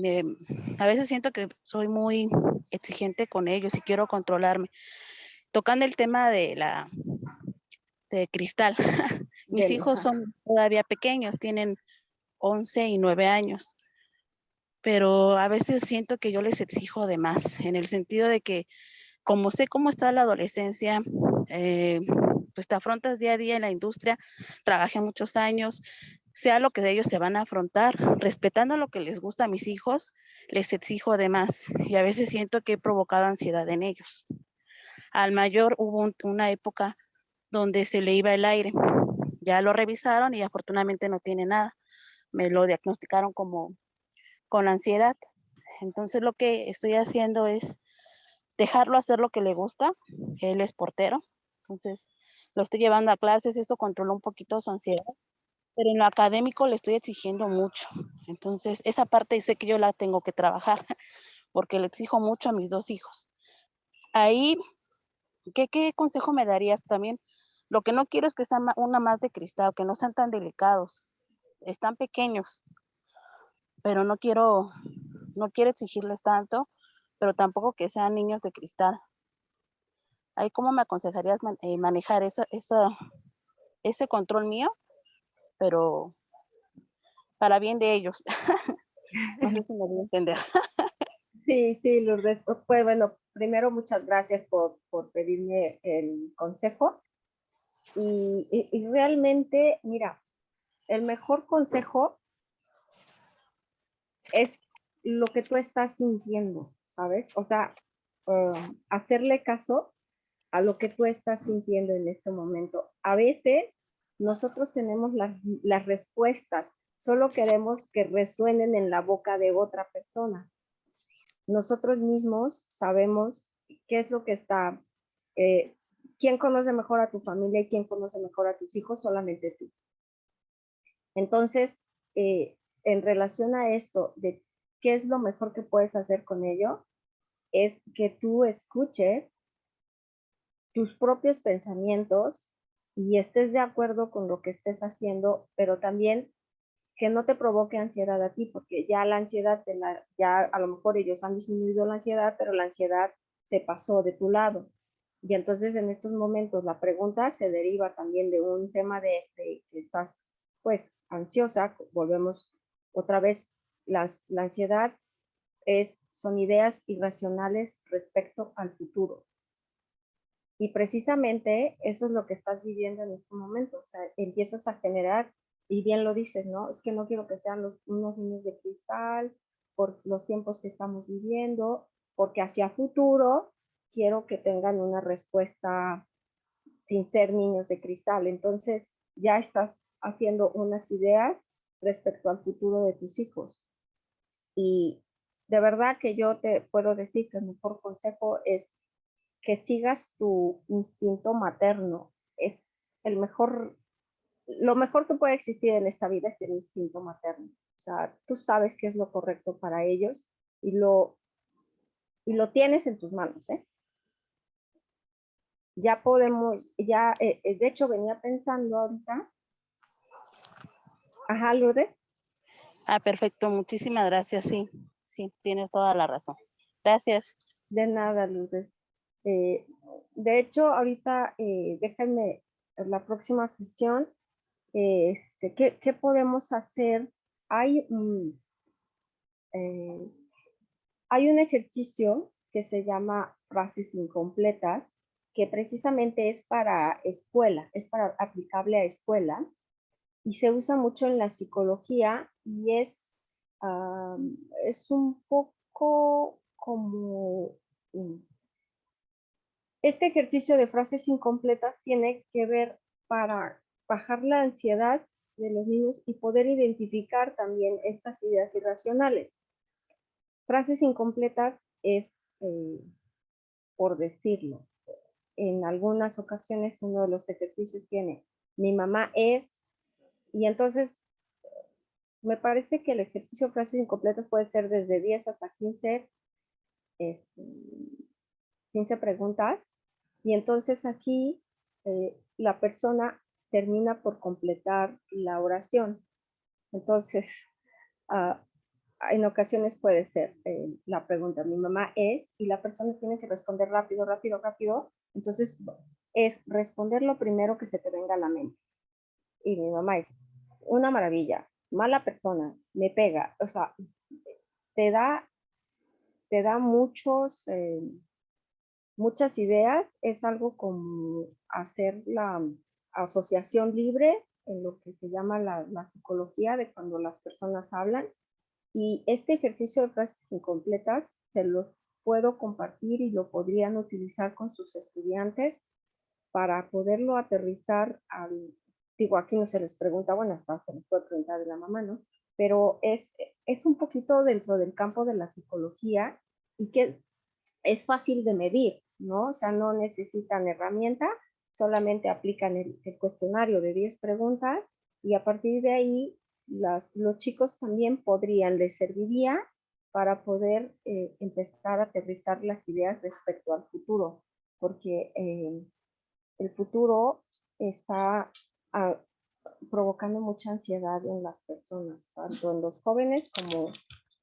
a veces siento que soy muy exigente con ellos y quiero controlarme. Tocando el tema de cristal, mis hijos Ajá. son todavía pequeños, tienen 11 y 9 años, pero a veces siento que yo les exijo de más, en el sentido de que como sé cómo está la adolescencia, pues te afrontas día a día en la industria, trabajé muchos años, sea lo que ellos se van a afrontar, respetando lo que les gusta a mis hijos, les exijo de más y a veces siento que he provocado ansiedad en ellos. Al mayor hubo una época donde se le iba el aire, ya lo revisaron y afortunadamente no tiene nada, me lo diagnosticaron como con ansiedad. Entonces lo que estoy haciendo es dejarlo hacer lo que le gusta. Él es portero, entonces lo estoy llevando a clases, eso controla un poquito su ansiedad, pero en lo académico le estoy exigiendo mucho. Entonces esa parte sé que yo la tengo que trabajar porque le exijo mucho a mis 2 hijos. Ahí, ¿qué consejo me darías también? Lo que no quiero es que sea una más de cristal, que no sean tan delicados. Están pequeños, pero no quiero exigirles tanto, pero tampoco que sean niños de cristal. Ahí, ¿cómo me aconsejarías manejar ese control mío, pero para bien de ellos? No sé si me voy a entender. Sí, sí, Lourdes. Pues bueno, primero muchas gracias por pedirme el consejo. Y realmente, mira, el mejor consejo es lo que tú estás sintiendo, ¿sabes? O sea, hacerle caso a lo que tú estás sintiendo en este momento. A veces nosotros tenemos las respuestas, solo queremos que resuenen en la boca de otra persona. Nosotros mismos sabemos qué es lo que está, eh, quién conoce mejor a tu familia y quién conoce mejor a tus hijos, solamente tú. Entonces, en relación a esto de qué es lo mejor que puedes hacer con ello, es que tú escuches tus propios pensamientos y estés de acuerdo con lo que estés haciendo, pero también que no te provoque ansiedad a ti, porque ya la ansiedad, ya a lo mejor ellos han disminuido la ansiedad, pero la ansiedad se pasó de tu lado. Y entonces en estos momentos la pregunta se deriva también de un tema de que estás pues ansiosa, volvemos otra vez, la ansiedad son ideas irracionales respecto al futuro. Y precisamente eso es lo que estás viviendo en este momento. O sea, empiezas a generar, y bien lo dices, ¿no? Es que no quiero que sean unos niños de cristal por los tiempos que estamos viviendo, porque hacia futuro quiero que tengan una respuesta sin ser niños de cristal. Entonces, ya estás haciendo unas ideas respecto al futuro de tus hijos. Y de verdad que yo te puedo decir que el mejor consejo es que sigas tu instinto materno. Es lo mejor que puede existir en esta vida es el instinto materno. O sea, tú sabes qué es lo correcto para ellos y lo tienes en tus manos, ¿eh? Ya podemos, de hecho venía pensando ahorita, ajá, Lourdes, Perfecto, muchísimas gracias, sí, sí, tienes toda la razón. Gracias. de nada, Lourdes. Eh, de hecho, ahorita déjenme en la próxima sesión, ¿qué podemos hacer? Hay, eh, hay un ejercicio que se llama frases incompletas, que precisamente es para escuela, es para aplicable a escuela y se usa mucho en la psicología y es un poco como este ejercicio de frases incompletas tiene que ver para bajar la ansiedad de los niños y poder identificar también estas ideas irracionales. Frases incompletas es, por decirlo, en algunas ocasiones uno de los ejercicios tiene, mi mamá es, y entonces me parece que el ejercicio de frases incompletas puede ser desde 10 hasta 15, 15 preguntas, y entonces aquí la persona termina por completar la oración. Entonces, en ocasiones puede ser la pregunta, mi mamá es, y la persona tiene que responder rápido, rápido, rápido. Entonces, es responder lo primero que se te venga a la mente. Y mi mamá es una maravilla, mala persona, me pega, o sea, te da muchas ideas, es algo como hacer la asociación libre en lo que se llama la psicología de cuando las personas hablan. Y este ejercicio de frases incompletas se los puedo compartir y lo podrían utilizar con sus estudiantes para poderlo aterrizar digo, aquí no se les pregunta, bueno, hasta se les puede preguntar de la mamá, ¿no? Pero es un poquito dentro del campo de la psicología y que es fácil de medir, ¿no? O sea, no necesitan herramienta, solamente aplican el cuestionario de 10 preguntas y a partir de ahí los chicos también les serviría para poder empezar a aterrizar las ideas respecto al futuro, porque el futuro está ah, provocando mucha ansiedad en las personas, tanto en los jóvenes como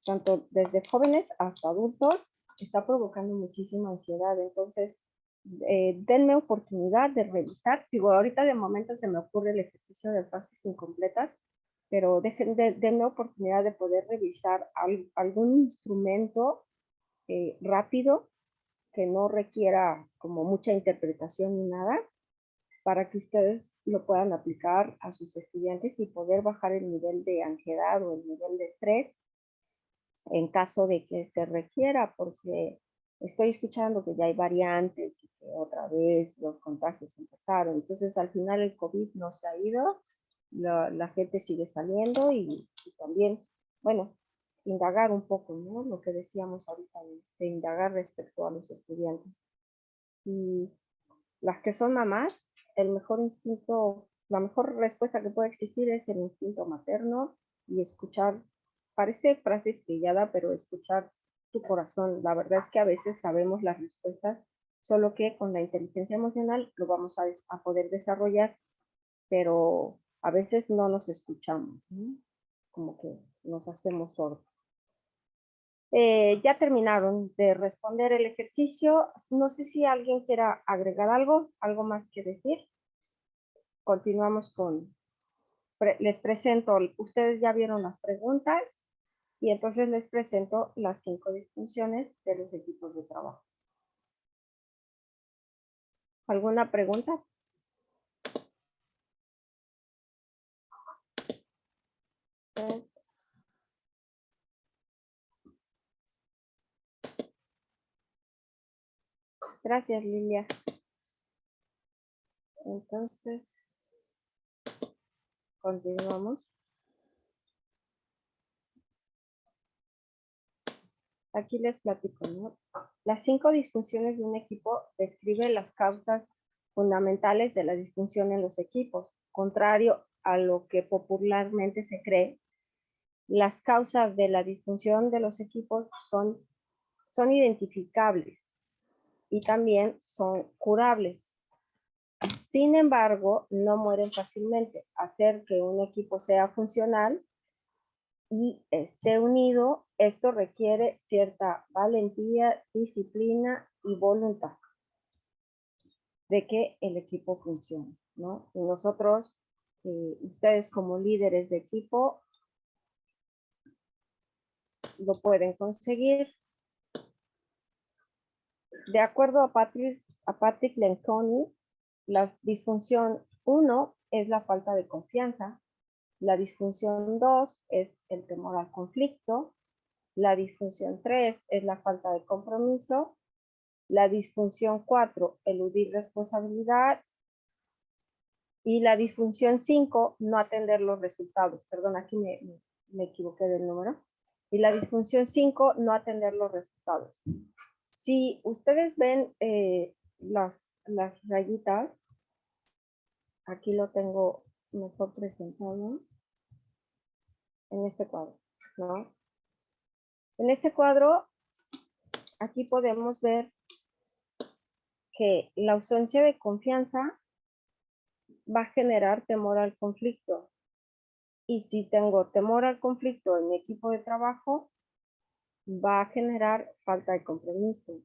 tanto desde jóvenes hasta adultos, está provocando muchísima ansiedad. Entonces, denme oportunidad de revisar. Digo, ahorita de momento se me ocurre el ejercicio de frases incompletas, pero denme oportunidad de poder revisar algún instrumento rápido que no requiera como mucha interpretación ni nada, para que ustedes lo puedan aplicar a sus estudiantes y poder bajar el nivel de ansiedad o el nivel de estrés en caso de que se requiera, porque estoy escuchando que ya hay variantes y que otra vez los contagios empezaron. Entonces, al final el COVID no se ha ido, la gente sigue saliendo y también, bueno, indagar un poco, ¿no? Lo que decíamos ahorita de indagar respecto a los estudiantes. Y las que son mamás, el mejor instinto, la mejor respuesta que puede existir es el instinto materno y escuchar, parece frase trillada, pero escuchar tu corazón. La verdad es que a veces sabemos las respuestas, solo que con la inteligencia emocional lo vamos a poder desarrollar, pero a veces no nos escuchamos, ¿no? Como que nos hacemos sordos. Ya terminaron de responder el ejercicio. No sé si alguien quiera agregar algo más que decir. Continuamos les presento, ustedes ya vieron las preguntas y entonces les presento las 5 disfunciones de los equipos de trabajo. ¿Alguna pregunta? Gracias, Lilia. Entonces, continuamos. Aquí les platico, ¿no? Las 5 disfunciones de un equipo describen las causas fundamentales de la disfunción en los equipos. Contrario a lo que popularmente se cree, las causas de la disfunción de los equipos son identificables y también son curables. Sin embargo, no mueren fácilmente. Hacer que un equipo sea funcional y esté unido, esto requiere cierta valentía, disciplina y voluntad de que el equipo funcione, ¿no? Y nosotros, ustedes como líderes de equipo, lo pueden conseguir. De acuerdo a Patrick Lencioni, la disfunción 1 es la falta de confianza, la disfunción 2 es el temor al conflicto, la disfunción 3 es la falta de compromiso, la disfunción 4, eludir responsabilidad, y la disfunción 5, no atender los resultados. Perdón, aquí me equivoqué del número. Y la disfunción 5, no atender los resultados. Si ustedes ven las rayitas, aquí lo tengo mejor presentado en este cuadro, ¿no? En este cuadro, aquí podemos ver que la ausencia de confianza va a generar temor al conflicto. Y si tengo temor al conflicto en mi equipo de trabajo, va a generar falta de compromiso.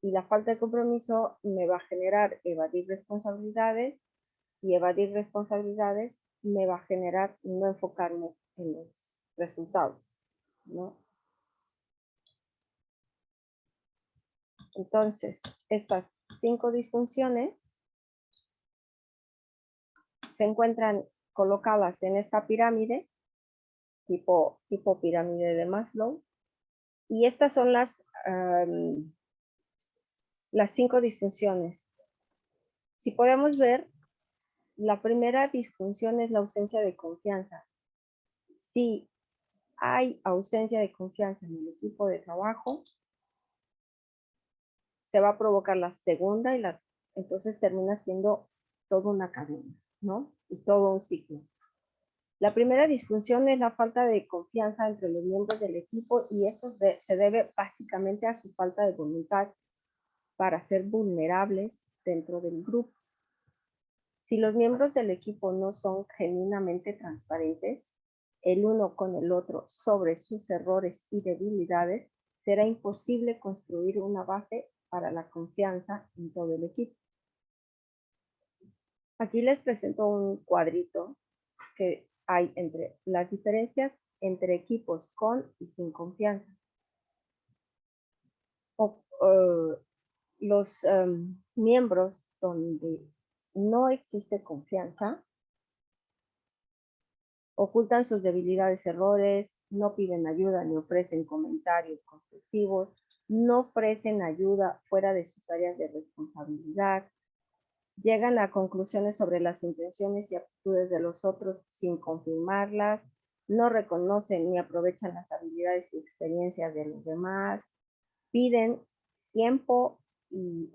Y la falta de compromiso me va a generar evadir responsabilidades, y evadir responsabilidades me va a generar no enfocarme en los resultados, ¿no? Entonces, estas 5 disfunciones se encuentran colocadas en esta pirámide, tipo pirámide de Maslow, y estas son las 5 disfunciones. Si podemos ver, la primera disfunción es la ausencia de confianza. Si hay ausencia de confianza en el equipo de trabajo, se va a provocar la segunda y entonces termina siendo toda una cadena, ¿no? Y todo un ciclo. La primera disfunción es la falta de confianza entre los miembros del equipo, y esto se debe básicamente a su falta de voluntad para ser vulnerables dentro del grupo. Si los miembros del equipo no son genuinamente transparentes el uno con el otro sobre sus errores y debilidades, será imposible construir una base para la confianza en todo el equipo. Aquí les presento un cuadrito que hay entre las diferencias entre equipos con y sin confianza. Los miembros donde no existe confianza ocultan sus debilidades, errores, no piden ayuda ni ofrecen comentarios constructivos, no ofrecen ayuda fuera de sus áreas de responsabilidad, llegan a conclusiones sobre las intenciones y actitudes de los otros sin confirmarlas, no reconocen ni aprovechan las habilidades y experiencias de los demás, piden tiempo y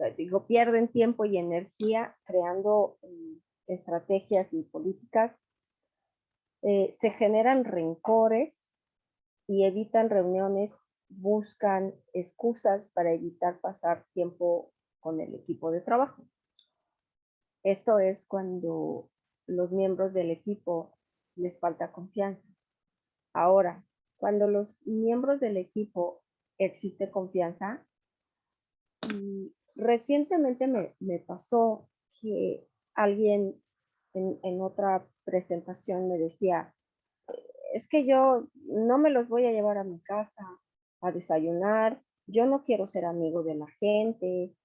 pierden tiempo y energía creando estrategias y políticas. Se generan rencores y evitan reuniones, buscan excusas para evitar pasar tiempo con el equipo de trabajo. Esto es cuando los miembros del equipo les falta confianza. Ahora, cuando los miembros del equipo existe confianza, y recientemente me pasó que alguien en otra presentación me decía, es que yo no me los voy a llevar a mi casa a desayunar, yo no quiero ser amigo de la gente,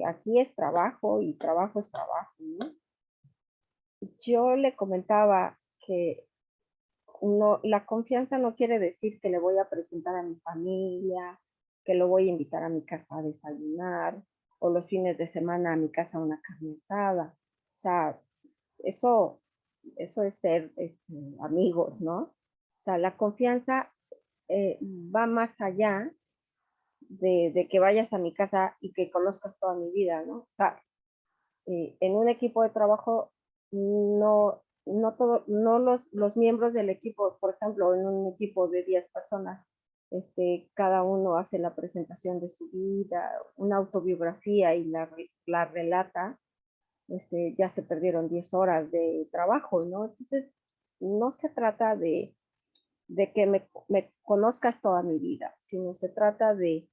aquí es trabajo y trabajo es trabajo, ¿no? Yo le comentaba que no, la confianza no quiere decir que le voy a presentar a mi familia, que lo voy a invitar a mi casa a desayunar, o los fines de semana a mi casa a una carne asada. O sea, eso es ser amigos, ¿no? O sea, la confianza va más allá de que vayas a mi casa y que conozcas toda mi vida, ¿no? O sea, en un equipo de trabajo no los miembros del equipo, por ejemplo, en un equipo de 10 personas, cada uno hace la presentación de su vida, una autobiografía y la relata, ya se perdieron 10 horas de trabajo, ¿no? Entonces, no se trata de que me conozcas toda mi vida, sino se trata de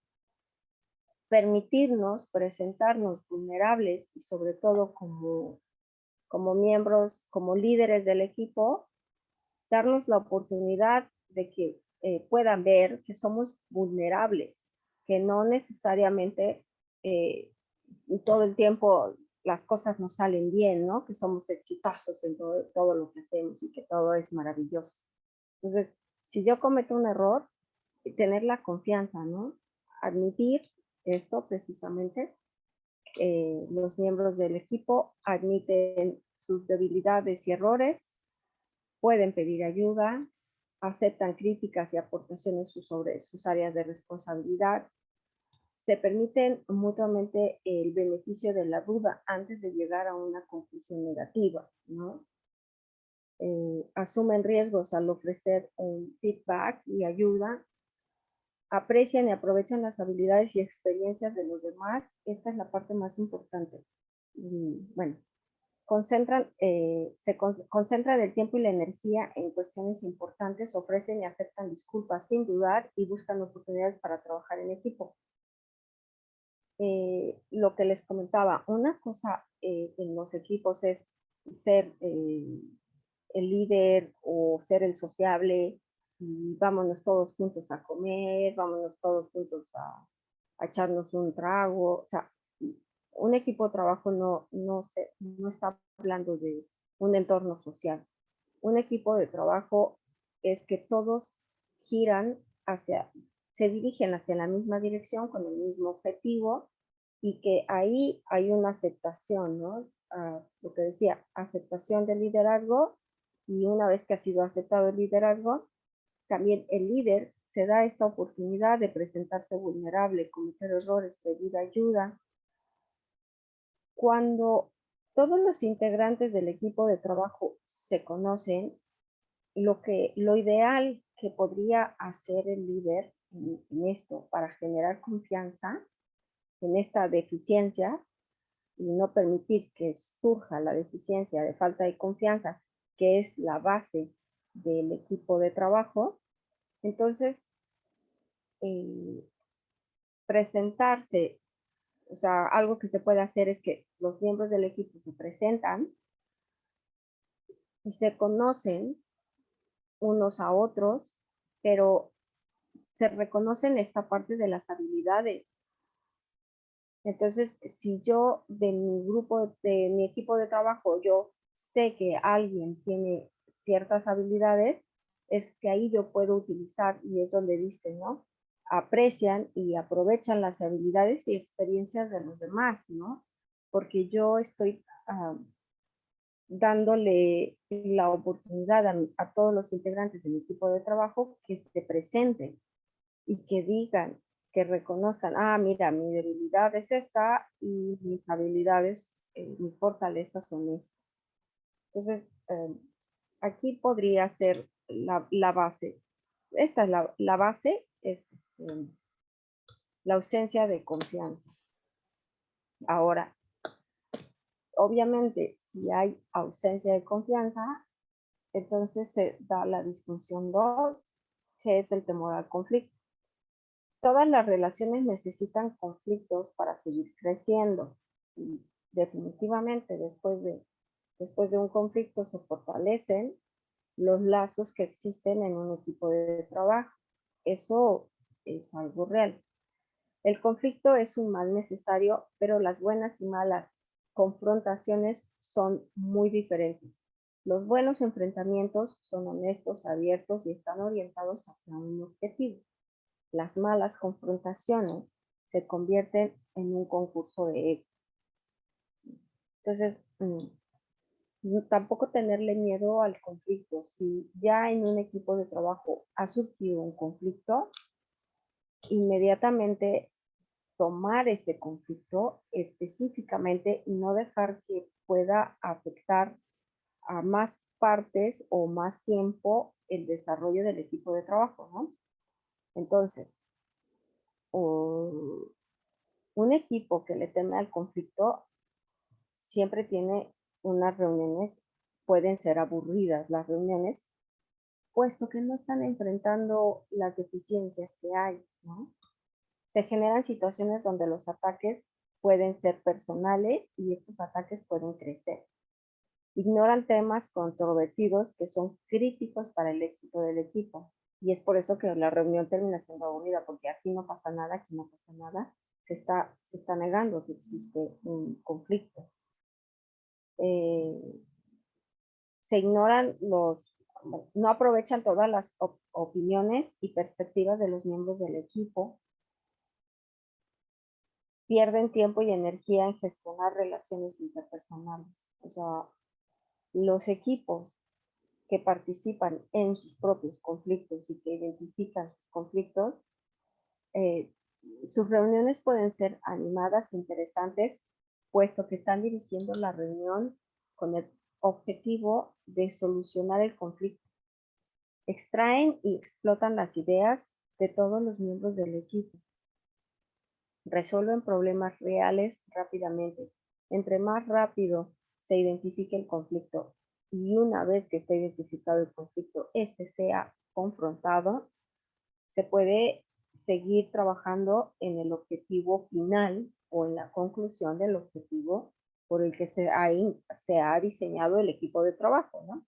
permitirnos presentarnos vulnerables y sobre todo como miembros, como líderes del equipo, darnos la oportunidad de que puedan ver que somos vulnerables, que no necesariamente todo el tiempo las cosas nos salen bien, ¿no? Que somos exitosos en todo lo que hacemos y que todo es maravilloso. Entonces, si yo cometo un error, tener la confianza, ¿no? Admitir esto precisamente. Los miembros del equipo admiten sus debilidades y errores, pueden pedir ayuda, aceptan críticas y aportaciones sobre sus áreas de responsabilidad, se permiten mutuamente el beneficio de la duda antes de llegar a una conclusión negativa, ¿no? Asumen riesgos al ofrecer un feedback y ayuda, aprecian y aprovechan las habilidades y experiencias de los demás. Esta es la parte más importante. Bueno, concentran el tiempo y la energía en cuestiones importantes, ofrecen y aceptan disculpas sin dudar y buscan oportunidades para trabajar en equipo. Lo que les comentaba, una cosa en los equipos es ser el líder o ser el sociable y vámonos todos juntos a comer, vámonos todos juntos a echarnos un trago. O sea, un equipo de trabajo no está hablando de un entorno social. Un equipo de trabajo es que todos se dirigen hacia la misma dirección con el mismo objetivo y que ahí hay una aceptación, ¿no? Lo que decía, aceptación del liderazgo, y una vez que ha sido aceptado el liderazgo, también el líder se da esta oportunidad de presentarse vulnerable, cometer errores, pedir ayuda. Cuando todos los integrantes del equipo de trabajo se conocen, lo ideal que podría hacer el líder en esto para generar confianza en esta deficiencia y no permitir que surja la deficiencia de falta de confianza, que es la base del equipo de trabajo. Entonces, presentarse, o sea, algo que se puede hacer es que los miembros del equipo se presentan y se conocen unos a otros, pero se reconocen esta parte de las habilidades. Entonces, si yo de mi equipo de trabajo, yo sé que alguien tiene ciertas habilidades, es que ahí yo puedo utilizar, y es donde dice, ¿no? Aprecian y aprovechan las habilidades y experiencias de los demás, ¿no? Porque yo estoy dándole la oportunidad a todos los integrantes de mi equipo de trabajo que se presenten y que digan, que reconozcan, mira, mi debilidad es esta y mis habilidades, mis fortalezas son estas. Entonces, aquí podría ser la base. Esta es la base, es la ausencia de confianza. Ahora, obviamente, si hay ausencia de confianza, entonces se da la disfunción 2, que es el temor al conflicto. Todas las relaciones necesitan conflictos para seguir creciendo. Y definitivamente después de un conflicto se fortalecen los lazos que existen en un equipo de trabajo. Eso es algo real. El conflicto es un mal necesario, pero las buenas y malas confrontaciones son muy diferentes. Los buenos enfrentamientos son honestos, abiertos y están orientados hacia un objetivo. Las malas confrontaciones se convierten en un concurso de ego. Entonces, tampoco tenerle miedo al conflicto. Si ya en un equipo de trabajo ha surgido un conflicto, inmediatamente tomar ese conflicto específicamente y no dejar que pueda afectar a más partes o más tiempo el desarrollo del equipo de trabajo, ¿no? Entonces, un equipo que le teme al conflicto siempre tiene unas reuniones, pueden ser aburridas las reuniones, puesto que no están enfrentando las deficiencias que hay, ¿no? Se generan situaciones donde los ataques pueden ser personales y estos ataques pueden crecer. Ignoran temas controvertidos que son críticos para el éxito del equipo. Y es por eso que la reunión termina siendo aburrida, porque aquí no pasa nada, aquí no pasa nada. Se está negando que existe un conflicto. Se ignoran no aprovechan todas las opiniones y perspectivas de los miembros del equipo. Pierden tiempo y energía en gestionar relaciones interpersonales. O sea, los equipos que participan en sus propios conflictos y que identifican sus conflictos, sus reuniones pueden ser animadas, interesantes, puesto que están dirigiendo la reunión con el objetivo de solucionar el conflicto. Extraen y explotan las ideas de todos los miembros del equipo. Resuelven problemas reales rápidamente. Entre más rápido se identifique el conflicto y una vez que esté identificado el conflicto, este sea confrontado, se puede seguir trabajando en el objetivo final o en la conclusión del objetivo por el que se ha diseñado el equipo de trabajo, ¿no?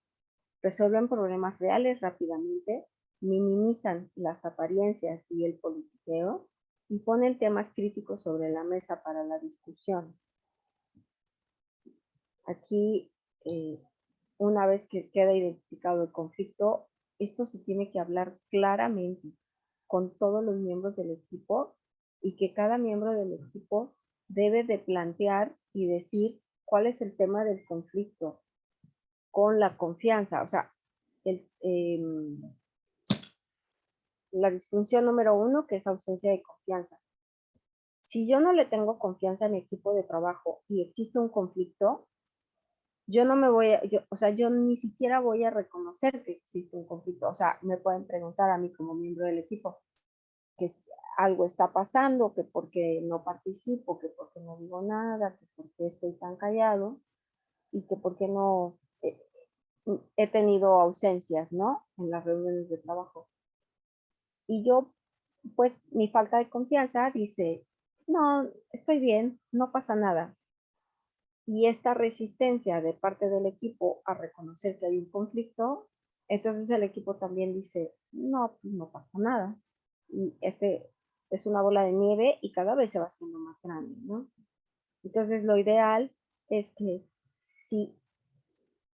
Resuelven problemas reales rápidamente, minimizan las apariencias y el politiqueo y ponen temas críticos sobre la mesa para la discusión. Aquí, una vez que queda identificado el conflicto, esto se tiene que hablar claramente con todos los miembros del equipo y que cada miembro del equipo debe de plantear y decir cuál es el tema del conflicto con la confianza. O sea, la disfunción número 1, que es ausencia de confianza. Si yo no le tengo confianza a mi equipo de trabajo y existe un conflicto, yo no me voy a, yo ni siquiera voy a reconocer que existe un conflicto. O sea, me pueden preguntar a mí como miembro del equipo que algo está pasando, que por qué no participo, que por qué no digo nada, que por qué estoy tan callado y que por qué no he tenido ausencias, ¿no? En las reuniones de trabajo. Y yo, pues, mi falta de confianza dice, no, estoy bien, no pasa nada. Y esta resistencia de parte del equipo a reconocer que hay un conflicto, entonces el equipo también dice, no, pues no pasa nada. Y este es una bola de nieve y cada vez se va haciendo más grande, ¿no? Entonces lo ideal es que si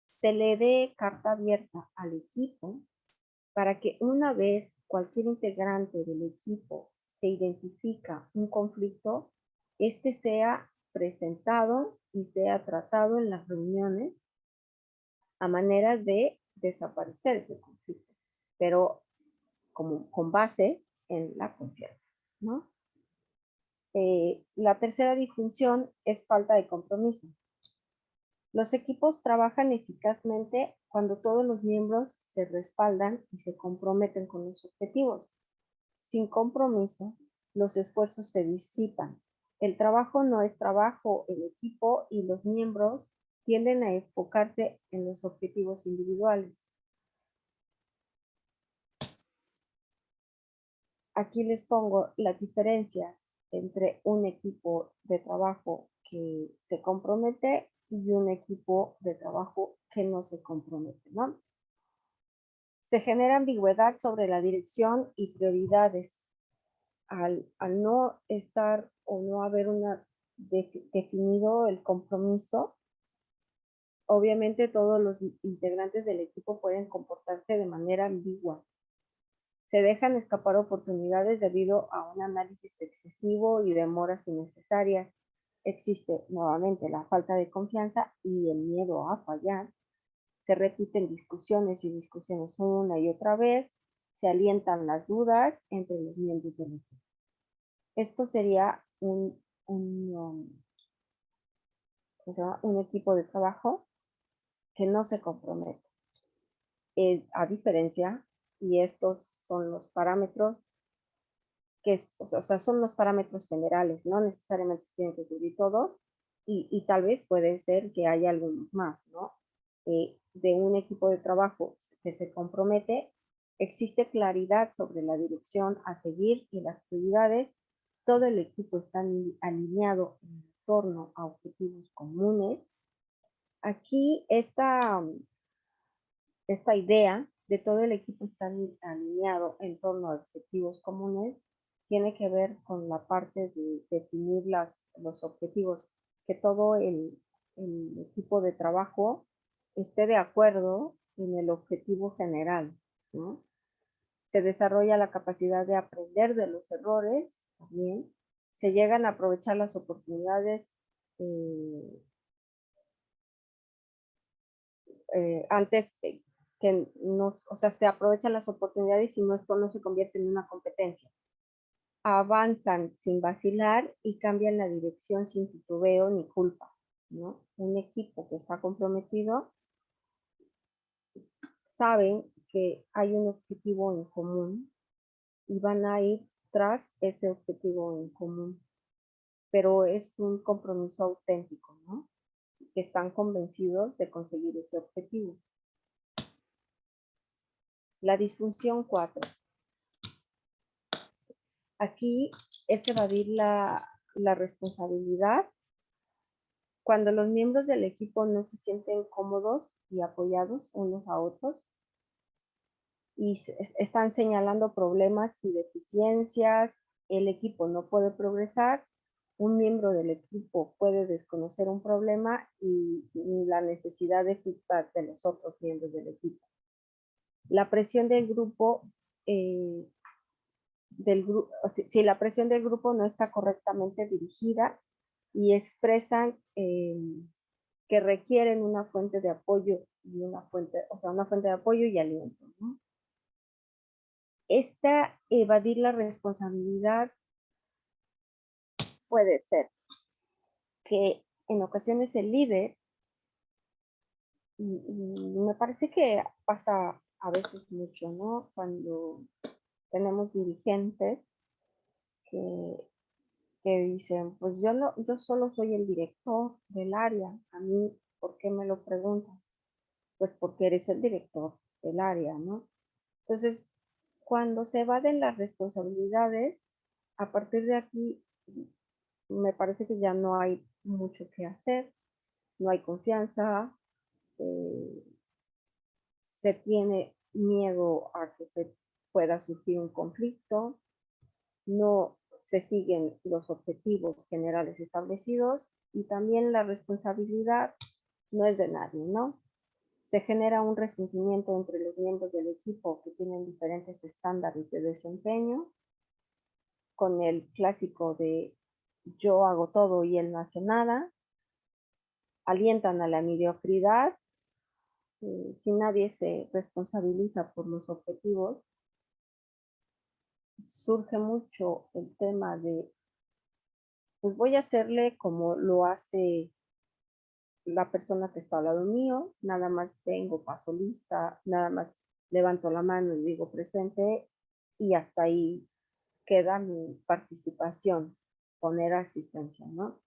se le dé carta abierta al equipo para que una vez cualquier integrante del equipo se identifica un conflicto, este sea presentado y sea tratado en las reuniones a manera de desaparecer ese conflicto, pero como con base en la confianza, ¿no? La tercera disfunción es falta de compromiso. Los equipos trabajan eficazmente cuando todos los miembros se respaldan y se comprometen con los objetivos. Sin compromiso, los esfuerzos se disipan. El trabajo no es trabajo en equipo y los miembros tienden a enfocarse en los objetivos individuales. Aquí les pongo las diferencias entre un equipo de trabajo que se compromete y un equipo de trabajo que no se compromete, ¿no? Se genera ambigüedad sobre la dirección y prioridades. Al no estar o no haber definido el compromiso, obviamente todos los integrantes del equipo pueden comportarse de manera ambigua. Se dejan escapar oportunidades debido a un análisis excesivo y demoras innecesarias. Existe nuevamente la falta de confianza y el miedo a fallar. Se repiten discusiones y discusiones una y otra vez. Se alientan las dudas entre los miembros del equipo. Esto sería un equipo de trabajo que no se compromete. A diferencia, y estos son los parámetros son los parámetros generales, no necesariamente se tienen que cubrir todos, y tal vez puede ser que haya algunos más, ¿no? De un equipo de trabajo que se compromete, existe claridad sobre la dirección a seguir y las prioridades, todo el equipo está alineado en torno a objetivos comunes. Aquí esta idea de todo el equipo está alineado en torno a objetivos comunes tiene que ver con la parte de definir los objetivos, que todo el equipo de trabajo esté de acuerdo en el objetivo general, ¿no? Se desarrolla la capacidad de aprender de los errores, también. Se llegan a aprovechar las oportunidades antes que se aprovechan las oportunidades y esto no se convierte en una competencia. Avanzan sin vacilar y cambian la dirección sin titubeo ni culpa, ¿no? Un equipo que está comprometido saben que hay un objetivo en común y van a ir tras ese objetivo en común, pero es un compromiso auténtico, ¿no? que están convencidos de conseguir ese objetivo. La disfunción 4. Aquí es evadir la responsabilidad cuando los miembros del equipo no se sienten cómodos y apoyados unos a otros y están señalando problemas y deficiencias, el equipo no puede progresar, un miembro del equipo puede desconocer un problema y la necesidad de feedback de los otros miembros del equipo. La presión del grupo, si la presión del grupo no está correctamente dirigida y expresan que requieren una fuente de apoyo y una fuente de apoyo y aliento, ¿no? Esta evadir la responsabilidad puede ser que en ocasiones el líder, y me parece que pasa a veces mucho, ¿no? Cuando tenemos dirigentes que dicen, pues yo solo soy el director del área, a mí, ¿por qué me lo preguntas? Pues porque eres el director del área, ¿no? Entonces, cuando se evaden las responsabilidades, a partir de aquí, me parece que ya no hay mucho que hacer, no hay confianza, se tiene miedo a que se pueda surgir un conflicto, no se siguen los objetivos generales establecidos y también la responsabilidad no es de nadie, ¿no? Se genera un resentimiento entre los miembros del equipo que tienen diferentes estándares de desempeño, con el clásico de yo hago todo y él no hace nada, alientan a la mediocridad, si nadie se responsabiliza por los objetivos, surge mucho el tema de, pues voy a hacerle como lo hace la persona que está al lado mío, nada más tengo, paso lista, nada más levanto la mano y digo presente y hasta ahí queda mi participación, poner asistencia, ¿no?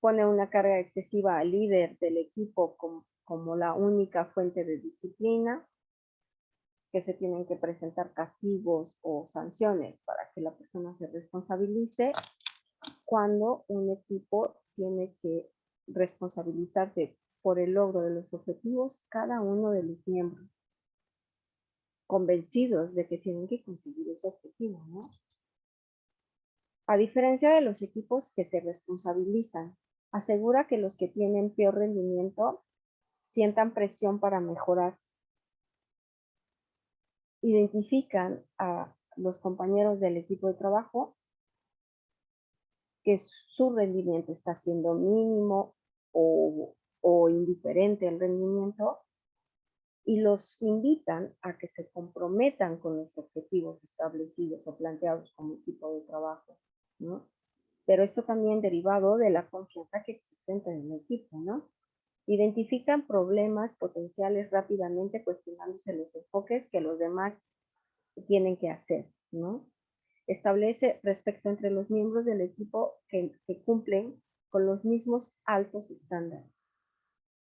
Pone una carga excesiva al líder del equipo como la única fuente de disciplina, que se tienen que presentar castigos o sanciones para que la persona se responsabilice, cuando un equipo tiene que responsabilizarse por el logro de los objetivos cada uno de los miembros, convencidos de que tienen que conseguir ese objetivo, ¿no? A diferencia de los equipos que se responsabilizan, asegura que los que tienen peor rendimiento sientan presión para mejorar. Identifican a los compañeros del equipo de trabajo que su rendimiento está siendo mínimo o indiferente el rendimiento y los invitan a que se comprometan con los objetivos establecidos o planteados como equipo de trabajo, ¿no? Pero esto también derivado de la confianza que existe entre el equipo, ¿no? Identifican problemas potenciales rápidamente cuestionándose los enfoques que los demás tienen que hacer, ¿no? Establece respeto entre los miembros del equipo que cumplen con los mismos altos estándares.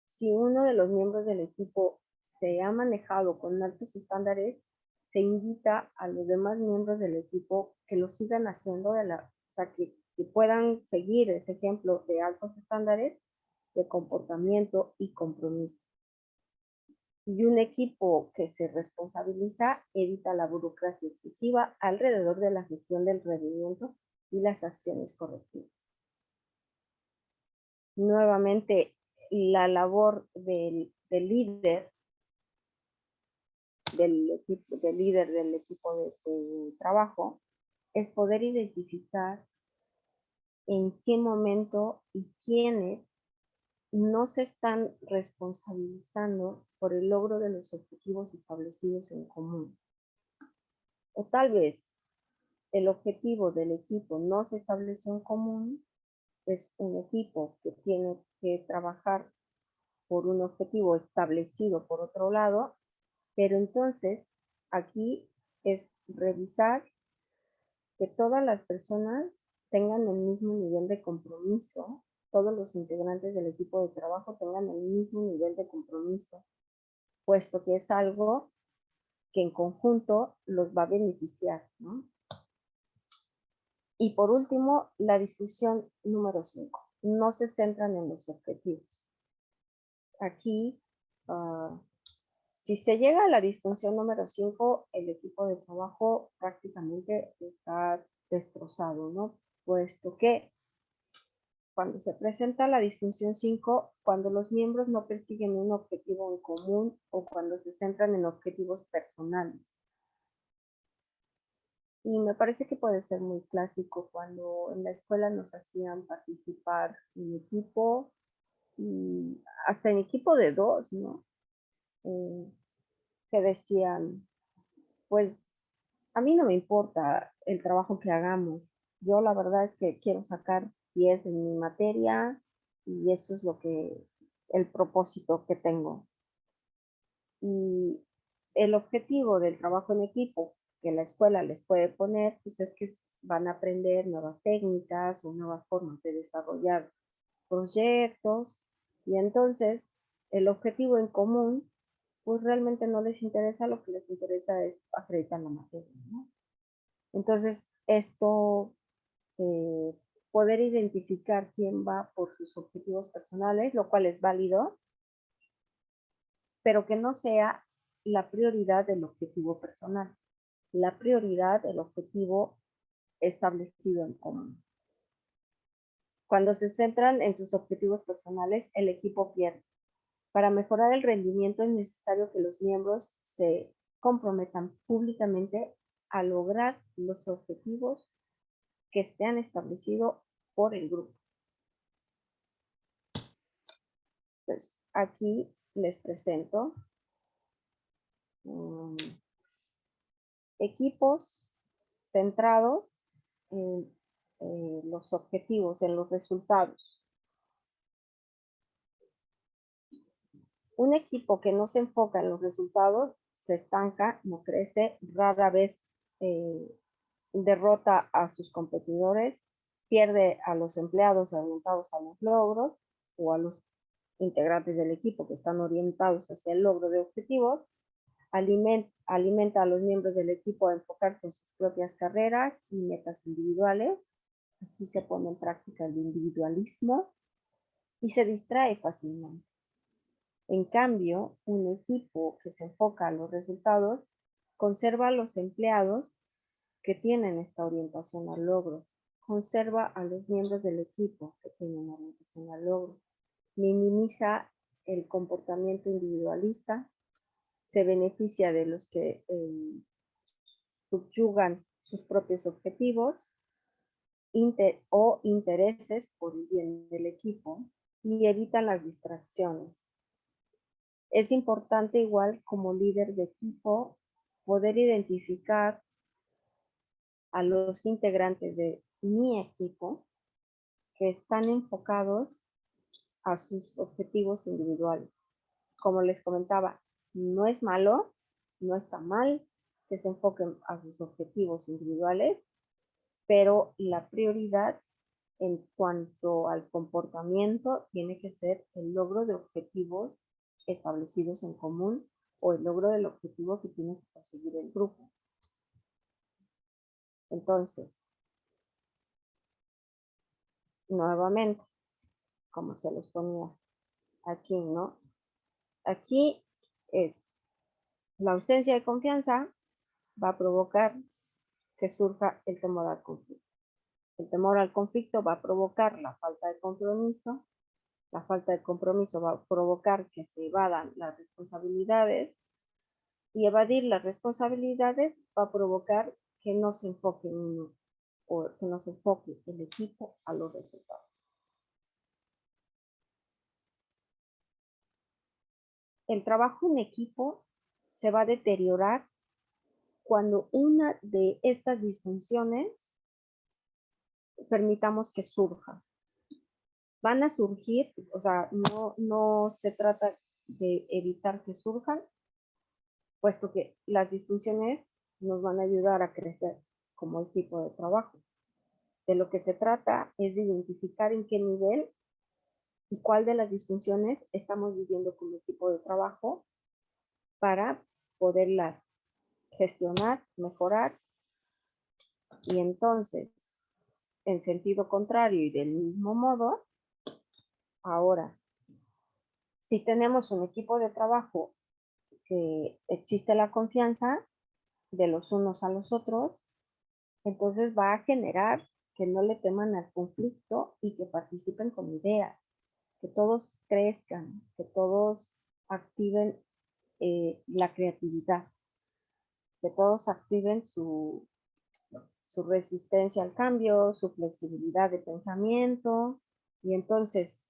Si uno de los miembros del equipo se ha manejado con altos estándares, se invita a los demás miembros del equipo que lo sigan haciendo, o sea, que puedan seguir ese ejemplo de altos estándares de comportamiento y compromiso. Y un equipo que se responsabiliza evita la burocracia excesiva alrededor de la gestión del rendimiento y las acciones correctivas. Nuevamente, la labor del líder del equipo de trabajo es poder identificar en qué momento y quiénes no se están responsabilizando por el logro de los objetivos establecidos en común. O tal vez el objetivo del equipo no se estableció en común, es un equipo que tiene que trabajar por un objetivo establecido por otro lado, pero entonces aquí es revisar que todas las personas tengan el mismo nivel de compromiso todos los integrantes del equipo de trabajo tengan el mismo nivel de compromiso, puesto que es algo que en conjunto los va a beneficiar, ¿no? Y por último, la discusión número 5. No se centran en los objetivos. Aquí, si se llega a la disfunción número 5, el equipo de trabajo prácticamente está destrozado, ¿no? Puesto que cuando se presenta la disfunción 5, cuando los miembros no persiguen un objetivo en común o cuando se centran en objetivos personales. Y me parece que puede ser muy clásico cuando en la escuela nos hacían participar en equipo y hasta en equipo de 2, ¿no? Que decían, pues a mí no me importa el trabajo que hagamos. Yo la verdad es que quiero sacar 10 en mi materia y eso es el propósito que tengo. Y el objetivo del trabajo en equipo que la escuela les puede poner, pues es que van a aprender nuevas técnicas o nuevas formas de desarrollar proyectos y entonces el objetivo en común, pues realmente no les interesa, lo que les interesa es acreditar la materia, ¿no? Entonces, esto, poder identificar quién va por sus objetivos personales, lo cual es válido, pero que no sea la prioridad del objetivo personal, la prioridad del objetivo establecido en común. Cuando se centran en sus objetivos personales, el equipo pierde. Para mejorar el rendimiento es necesario que los miembros se comprometan públicamente a lograr los objetivos que se han establecido por el grupo. Entonces, aquí les presento equipos centrados en los objetivos, en los resultados. Un equipo que no se enfoca en los resultados se estanca, no crece, rara vez derrota a sus competidores, pierde a los empleados orientados a los logros o a los integrantes del equipo que están orientados hacia el logro de objetivos, alimenta a los miembros del equipo a enfocarse en sus propias carreras y metas individuales. Aquí se pone en práctica el individualismo y se distrae fácilmente. En cambio, un equipo que se enfoca a los resultados conserva a los empleados que tienen esta orientación al logro, conserva a los miembros del equipo que tienen orientación al logro, minimiza el comportamiento individualista, se beneficia de los que subyugan sus propios objetivos o intereses por el bien del equipo y evitan las distracciones. Es importante igual como líder de equipo poder identificar a los integrantes de mi equipo que están enfocados a sus objetivos individuales. Como les comentaba, no es malo, no está mal que se enfoquen a sus objetivos individuales, pero la prioridad en cuanto al comportamiento tiene que ser el logro de objetivos establecidos en común o el logro del objetivo que tiene que conseguir el grupo. Entonces, nuevamente, como se los ponía aquí, ¿no? Aquí es la ausencia de confianza va a provocar que surja el temor al conflicto. El temor al conflicto va a provocar la falta de compromiso. La falta de compromiso va a provocar que se evadan las responsabilidades y evadir las responsabilidades va a provocar que no se enfoque uno o que no se enfoque el equipo a los resultados. El trabajo en equipo se va a deteriorar cuando una de estas disfunciones permitamos que surja. Van a surgir, o sea, no se trata de evitar que surjan, puesto que las disfunciones nos van a ayudar a crecer como equipo de trabajo. De lo que se trata es de identificar en qué nivel y cuál de las disfunciones estamos viviendo como equipo de trabajo para poderlas gestionar, mejorar. Y entonces, en sentido contrario y del mismo modo, ahora, si tenemos un equipo de trabajo que existe la confianza de los unos a los otros, entonces va a generar que no le teman al conflicto y que participen con ideas, que todos crezcan, que todos activen la creatividad, que todos activen su resistencia al cambio, su flexibilidad de pensamiento. Y entonces,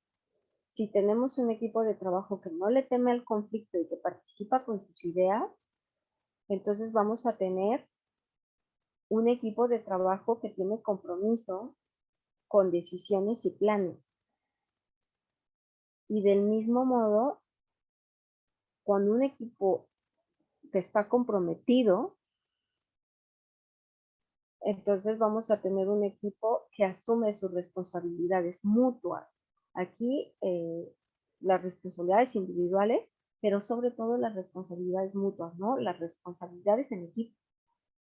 si tenemos un equipo de trabajo que no le teme al conflicto y que participa con sus ideas, entonces vamos a tener un equipo de trabajo que tiene compromiso con decisiones y planes. Y del mismo modo, cuando un equipo que está comprometido, entonces vamos a tener un equipo que asume sus responsabilidades mutuas. Aquí las responsabilidades individuales, pero sobre todo las responsabilidades mutuas, ¿no? Las responsabilidades en equipo.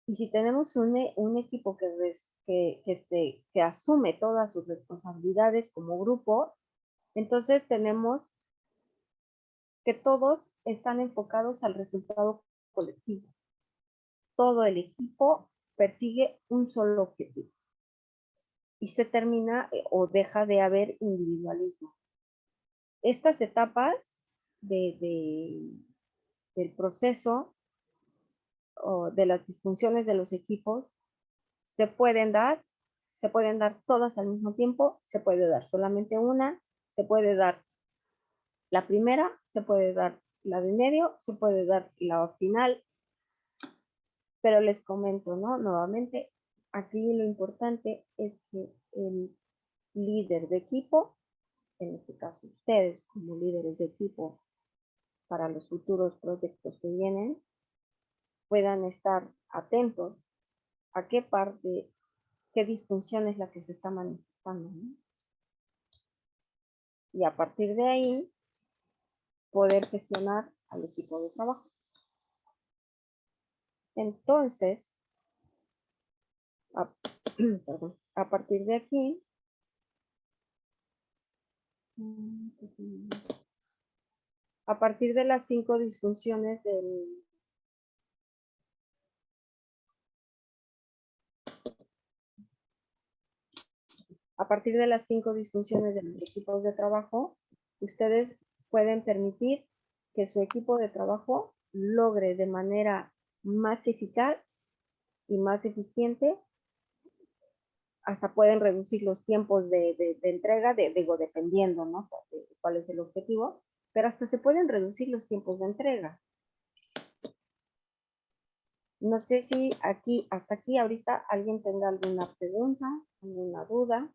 Y si tenemos un equipo que asume todas sus responsabilidades como grupo, entonces tenemos que todos están enfocados al resultado colectivo. Todo el equipo persigue un solo objetivo y se termina o deja de haber individualismo. Estas etapas del proceso o de las disfunciones de los equipos se pueden dar todas al mismo tiempo, se puede dar solamente una, se puede dar la primera, se puede dar la de medio, se puede dar la final, pero les comento, ¿no? Nuevamente, aquí lo importante es que el líder de equipo, en este caso ustedes como líderes de equipo para los futuros proyectos que vienen, puedan estar atentos a qué parte, qué disfunción es la que se está manifestando, ¿no? Y a partir de ahí, poder gestionar al equipo de trabajo. Entonces, perdón, a partir de aquí, a partir de las 5 disfunciones a partir de las 5 disfunciones de los equipos de trabajo, ustedes pueden permitir que su equipo de trabajo logre de manera más eficaz y más eficiente, hasta pueden reducir los tiempos de entrega, digo, dependiendo, ¿no? De cuál es el objetivo, pero hasta se pueden reducir los tiempos de entrega. No sé si aquí, hasta aquí, ahorita alguien tenga alguna pregunta, alguna duda.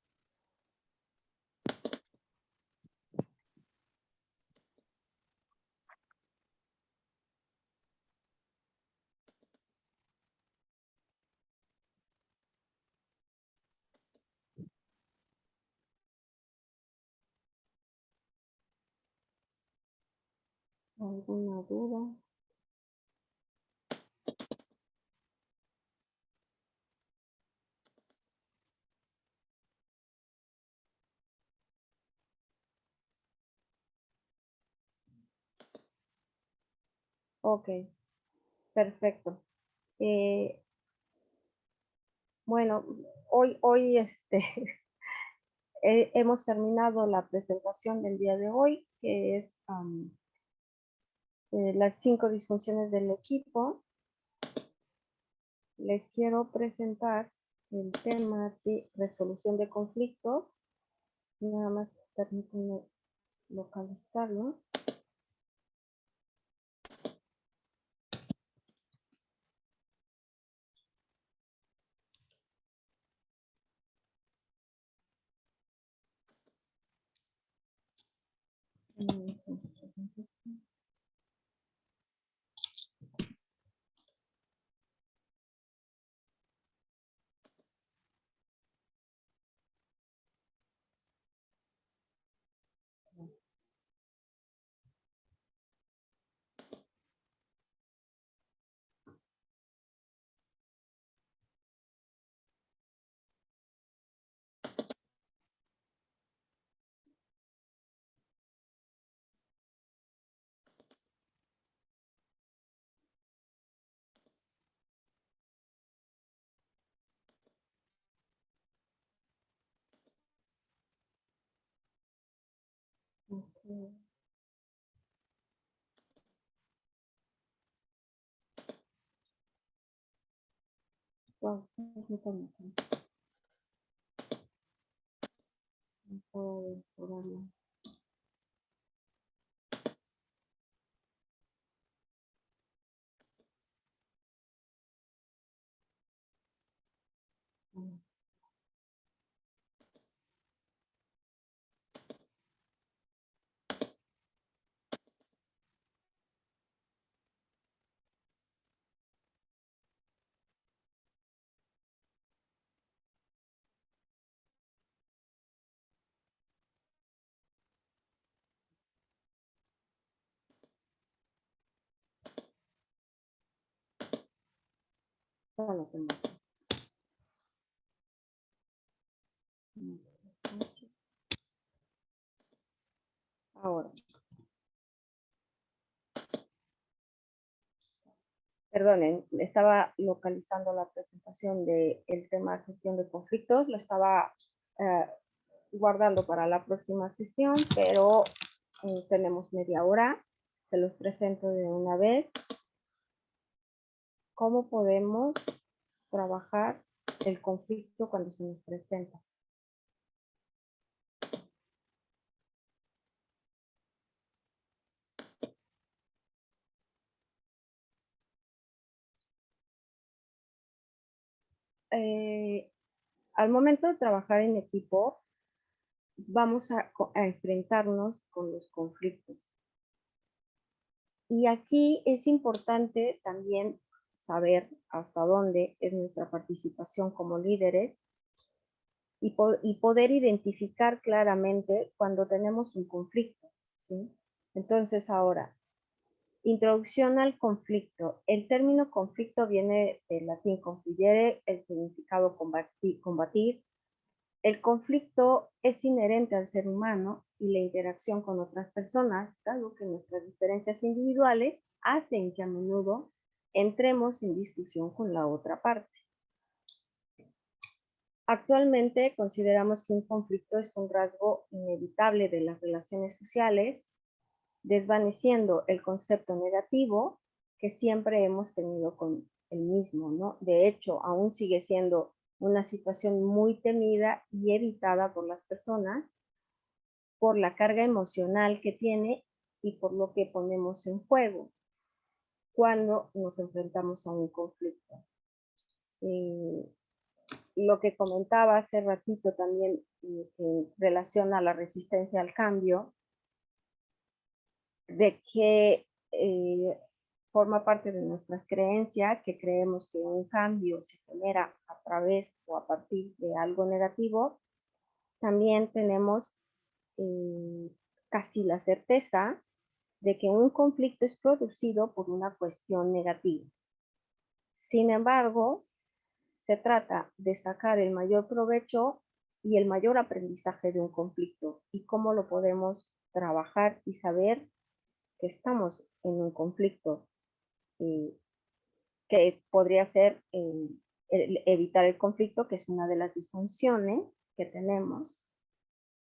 ¿Alguna duda? Ok, perfecto. Bueno, hoy hemos terminado la presentación del día de hoy, que es las 5 disfunciones del equipo. Les quiero presentar el tema de resolución de conflictos. Nada más permítanme localizarlo. Wow, permítame. No puedo probarlo. Ya lo tengo. Ahora. Perdonen, estaba localizando la presentación del tema gestión de conflictos, lo estaba guardando para la próxima sesión, pero tenemos media hora, se los presento de una vez. ¿Cómo podemos trabajar el conflicto cuando se nos presenta? Al momento de trabajar en equipo, vamos a enfrentarnos con los conflictos. Y aquí es importante también saber hasta dónde es nuestra participación como líderes y poder identificar claramente cuando tenemos un conflicto, ¿sí? Entonces ahora, introducción al conflicto. El término conflicto viene del latín confligere, el significado combatir. El conflicto es inherente al ser humano y la interacción con otras personas, dado que nuestras diferencias individuales hacen que a menudo entremos en discusión con la otra parte. Actualmente consideramos que un conflicto es un rasgo inevitable de las relaciones sociales, desvaneciendo el concepto negativo que siempre hemos tenido con el mismo, ¿no? De hecho, aún sigue siendo una situación muy temida y evitada por las personas por la carga emocional que tiene y por lo que ponemos en juego cuando nos enfrentamos a un conflicto. Lo que comentaba hace ratito también en relación a la resistencia al cambio, de que forma parte de nuestras creencias, que creemos que un cambio se genera a través o a partir de algo negativo. También tenemos casi la certeza de que un conflicto es producido por una cuestión negativa. Sin embargo, se trata de sacar el mayor provecho y el mayor aprendizaje de un conflicto y cómo lo podemos trabajar y saber que estamos en un conflicto que podría ser evitar el conflicto, que es una de las disfunciones que tenemos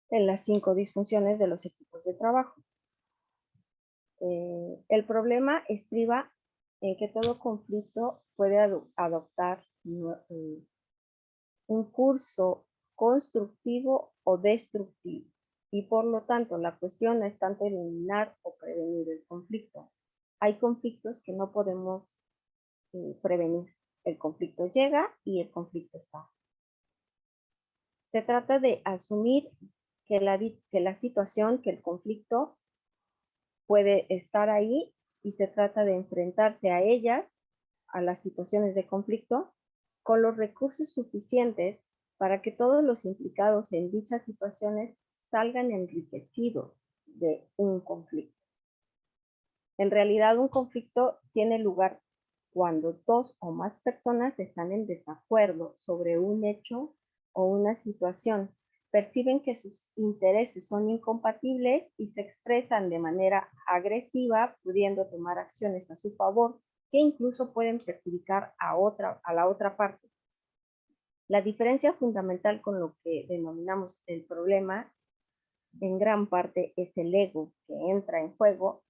en las 5 disfunciones de los equipos de trabajo. El problema estriba en que todo conflicto puede adoptar un curso constructivo o destructivo, y por lo tanto la cuestión no es tanto eliminar o prevenir el conflicto. Hay conflictos que no podemos prevenir. El conflicto llega y el conflicto está. Se trata de asumir que la situación, que el conflicto puede estar ahí, y se trata de enfrentarse a ellas, a las situaciones de conflicto, con los recursos suficientes para que todos los implicados en dichas situaciones salgan enriquecidos de un conflicto. En realidad, un conflicto tiene lugar cuando 2 o más personas están en desacuerdo sobre un hecho o una situación, perciben que sus intereses son incompatibles y se expresan de manera agresiva, pudiendo tomar acciones a su favor que incluso pueden perjudicar a la otra parte. La diferencia fundamental con lo que denominamos el problema en gran parte es el ego que entra en juego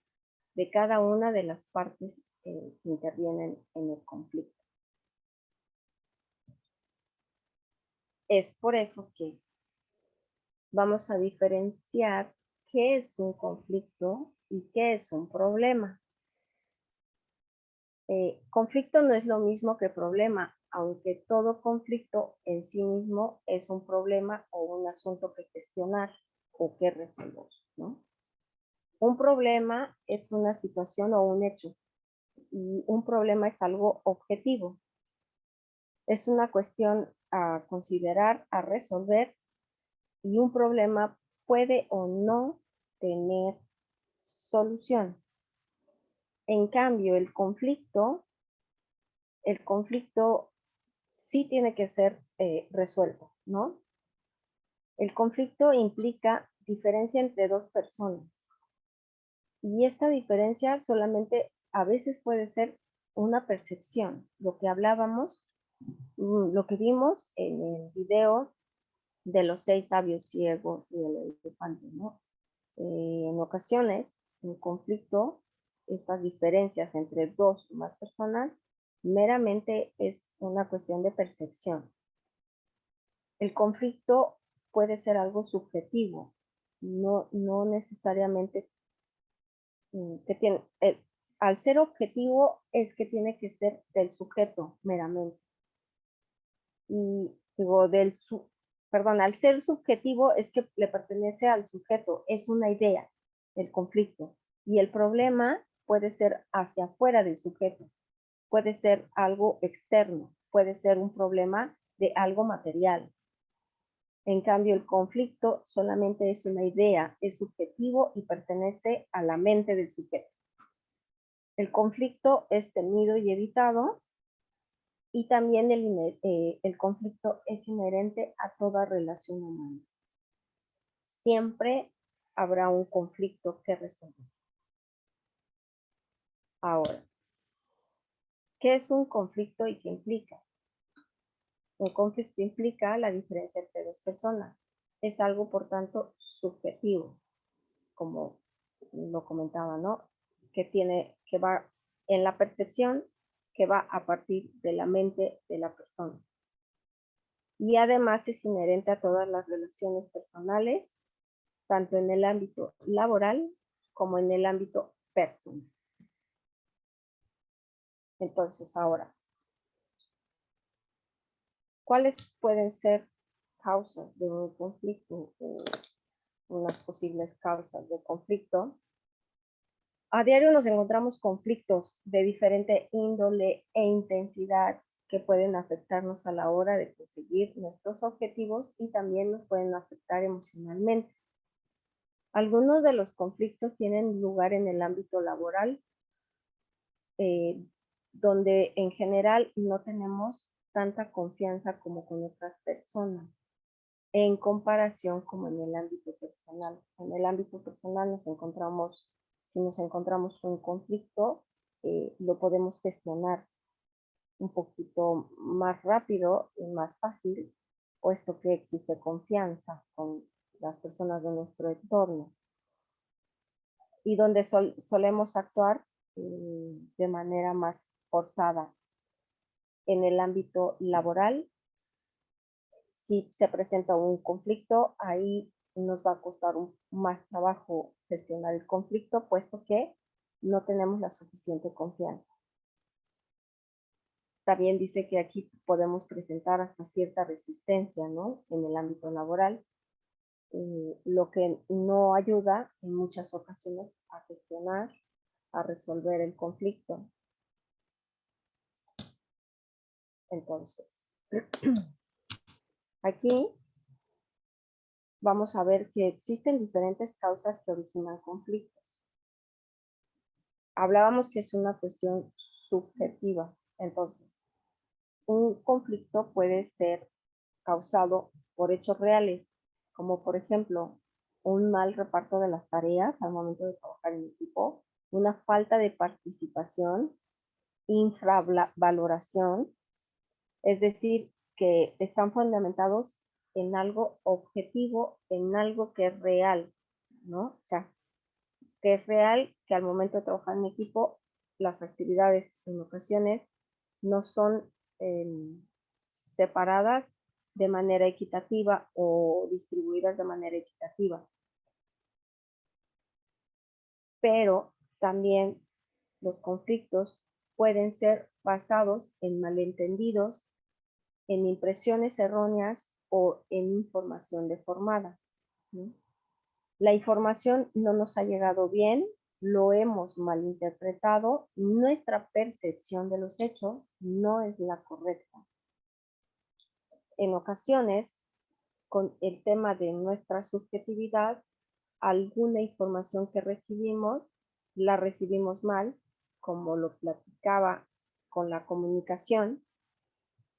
de cada una de las partes que intervienen en el conflicto. Es por eso que vamos a diferenciar qué es un conflicto y qué es un problema. Conflicto no es lo mismo que problema, aunque todo conflicto en sí mismo es un problema o un asunto que gestionar o que resolver, ¿no? Un problema es una situación o un hecho y un problema es algo objetivo. Es una cuestión a considerar, a resolver, y un problema puede o no tener solución. En cambio, el conflicto sí tiene que ser resuelto, ¿no? El conflicto implica diferencia entre dos personas. Y esta diferencia solamente a veces puede ser una percepción. Lo que hablábamos, lo que vimos en el video de los 6 sabios ciegos y el elefante, ¿no? En ocasiones, en conflicto, estas diferencias entre dos o más personas meramente es una cuestión de percepción. El conflicto puede ser algo subjetivo, no necesariamente que tiene, al ser objetivo es que tiene que ser del sujeto meramente. Y digo, al ser subjetivo es que le pertenece al sujeto, es una idea, el conflicto. Y el problema puede ser hacia afuera del sujeto, puede ser algo externo, puede ser un problema de algo material. En cambio, el conflicto solamente es una idea, es subjetivo y pertenece a la mente del sujeto. El conflicto es temido y evitado, y también el conflicto es inherente a toda relación humana. Siempre habrá un conflicto que resolver. Ahora, ¿qué es un conflicto y qué implica? Un conflicto implica la diferencia entre dos personas. Es algo, por tanto, subjetivo, como lo comentaba, ¿no? Que va en la percepción, que va a partir de la mente de la persona. Y además es inherente a todas las relaciones personales, tanto en el ámbito laboral como en el ámbito personal. Entonces, ahora, ¿cuáles pueden ser causas de un conflicto o unas posibles causas de conflicto? A diario nos encontramos conflictos de diferente índole e intensidad que pueden afectarnos a la hora de conseguir nuestros objetivos y también nos pueden afectar emocionalmente. Algunos de los conflictos tienen lugar en el ámbito laboral, donde en general no tenemos tanta confianza como con otras personas, en comparación como en el ámbito personal. En el ámbito personal si nos encontramos un conflicto, lo podemos gestionar un poquito más rápido y más fácil, puesto que existe confianza con las personas de nuestro entorno. Y donde solemos actuar de manera más forzada. En el ámbito laboral, si se presenta un conflicto, ahí nos va a costar más trabajo gestionar el conflicto, puesto que no tenemos la suficiente confianza. También dice que aquí podemos presentar hasta cierta resistencia, ¿no? En el ámbito laboral, lo que no ayuda en muchas ocasiones a gestionar, a resolver el conflicto. Entonces, aquí vamos a ver que existen diferentes causas que originan conflictos. Hablábamos que es una cuestión subjetiva. Entonces, un conflicto puede ser causado por hechos reales, como por ejemplo, un mal reparto de las tareas al momento de trabajar en equipo, una falta de participación, infravaloración, es decir, que están fundamentados en algo objetivo, en algo que es real, ¿no? O sea, que es real que al momento de trabajar en equipo, las actividades en ocasiones no son separadas de manera equitativa o distribuidas de manera equitativa. Pero también los conflictos pueden ser basados en malentendidos, en impresiones erróneas o en información deformada, ¿no? La información no nos ha llegado bien, lo hemos malinterpretado, nuestra percepción de los hechos no es la correcta. En ocasiones, con el tema de nuestra subjetividad, alguna información que recibimos, la recibimos mal, como lo platicaba con la comunicación.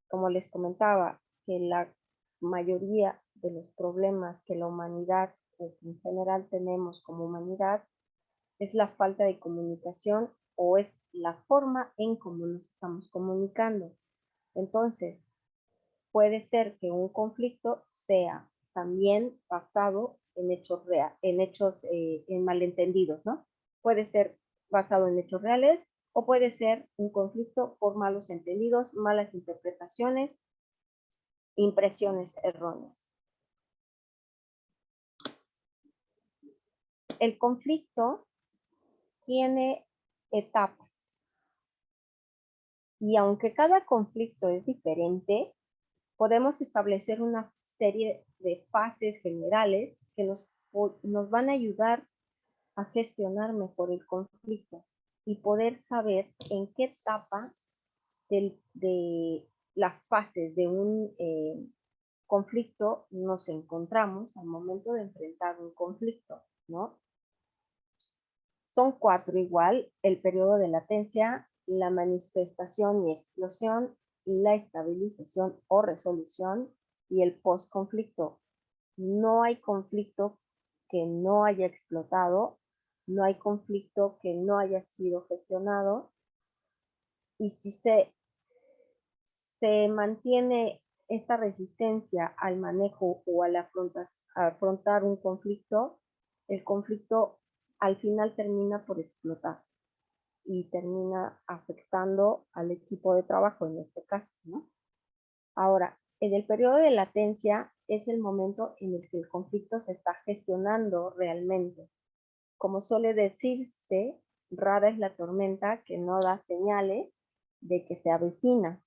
Como les comentaba, que la mayoría de los problemas que la humanidad en general tenemos como humanidad es la falta de comunicación o es la forma en cómo nos estamos comunicando. Entonces, puede ser que un conflicto sea también basado en hechos reales, en malentendidos, ¿no? Puede ser basado en hechos reales o puede ser un conflicto por malos entendidos, malas interpretaciones, impresiones erróneas. El conflicto tiene etapas y aunque cada conflicto es diferente, podemos establecer una serie de fases generales que nos van a ayudar a gestionar mejor el conflicto y poder saber en qué etapa de las fases de un conflicto nos encontramos al momento de enfrentar un conflicto, ¿no? Son 4 igual: el periodo de latencia, la manifestación y explosión, la estabilización o resolución y el post-conflicto. No hay conflicto que no haya explotado, no hay conflicto que no haya sido gestionado, y si se mantiene esta resistencia al manejo o al afrontar un conflicto, el conflicto al final termina por explotar y termina afectando al equipo de trabajo en este caso, ¿no? Ahora, en el periodo de latencia es el momento en el que el conflicto se está gestionando realmente. Como suele decirse, rara es la tormenta que no da señales de que se avecina.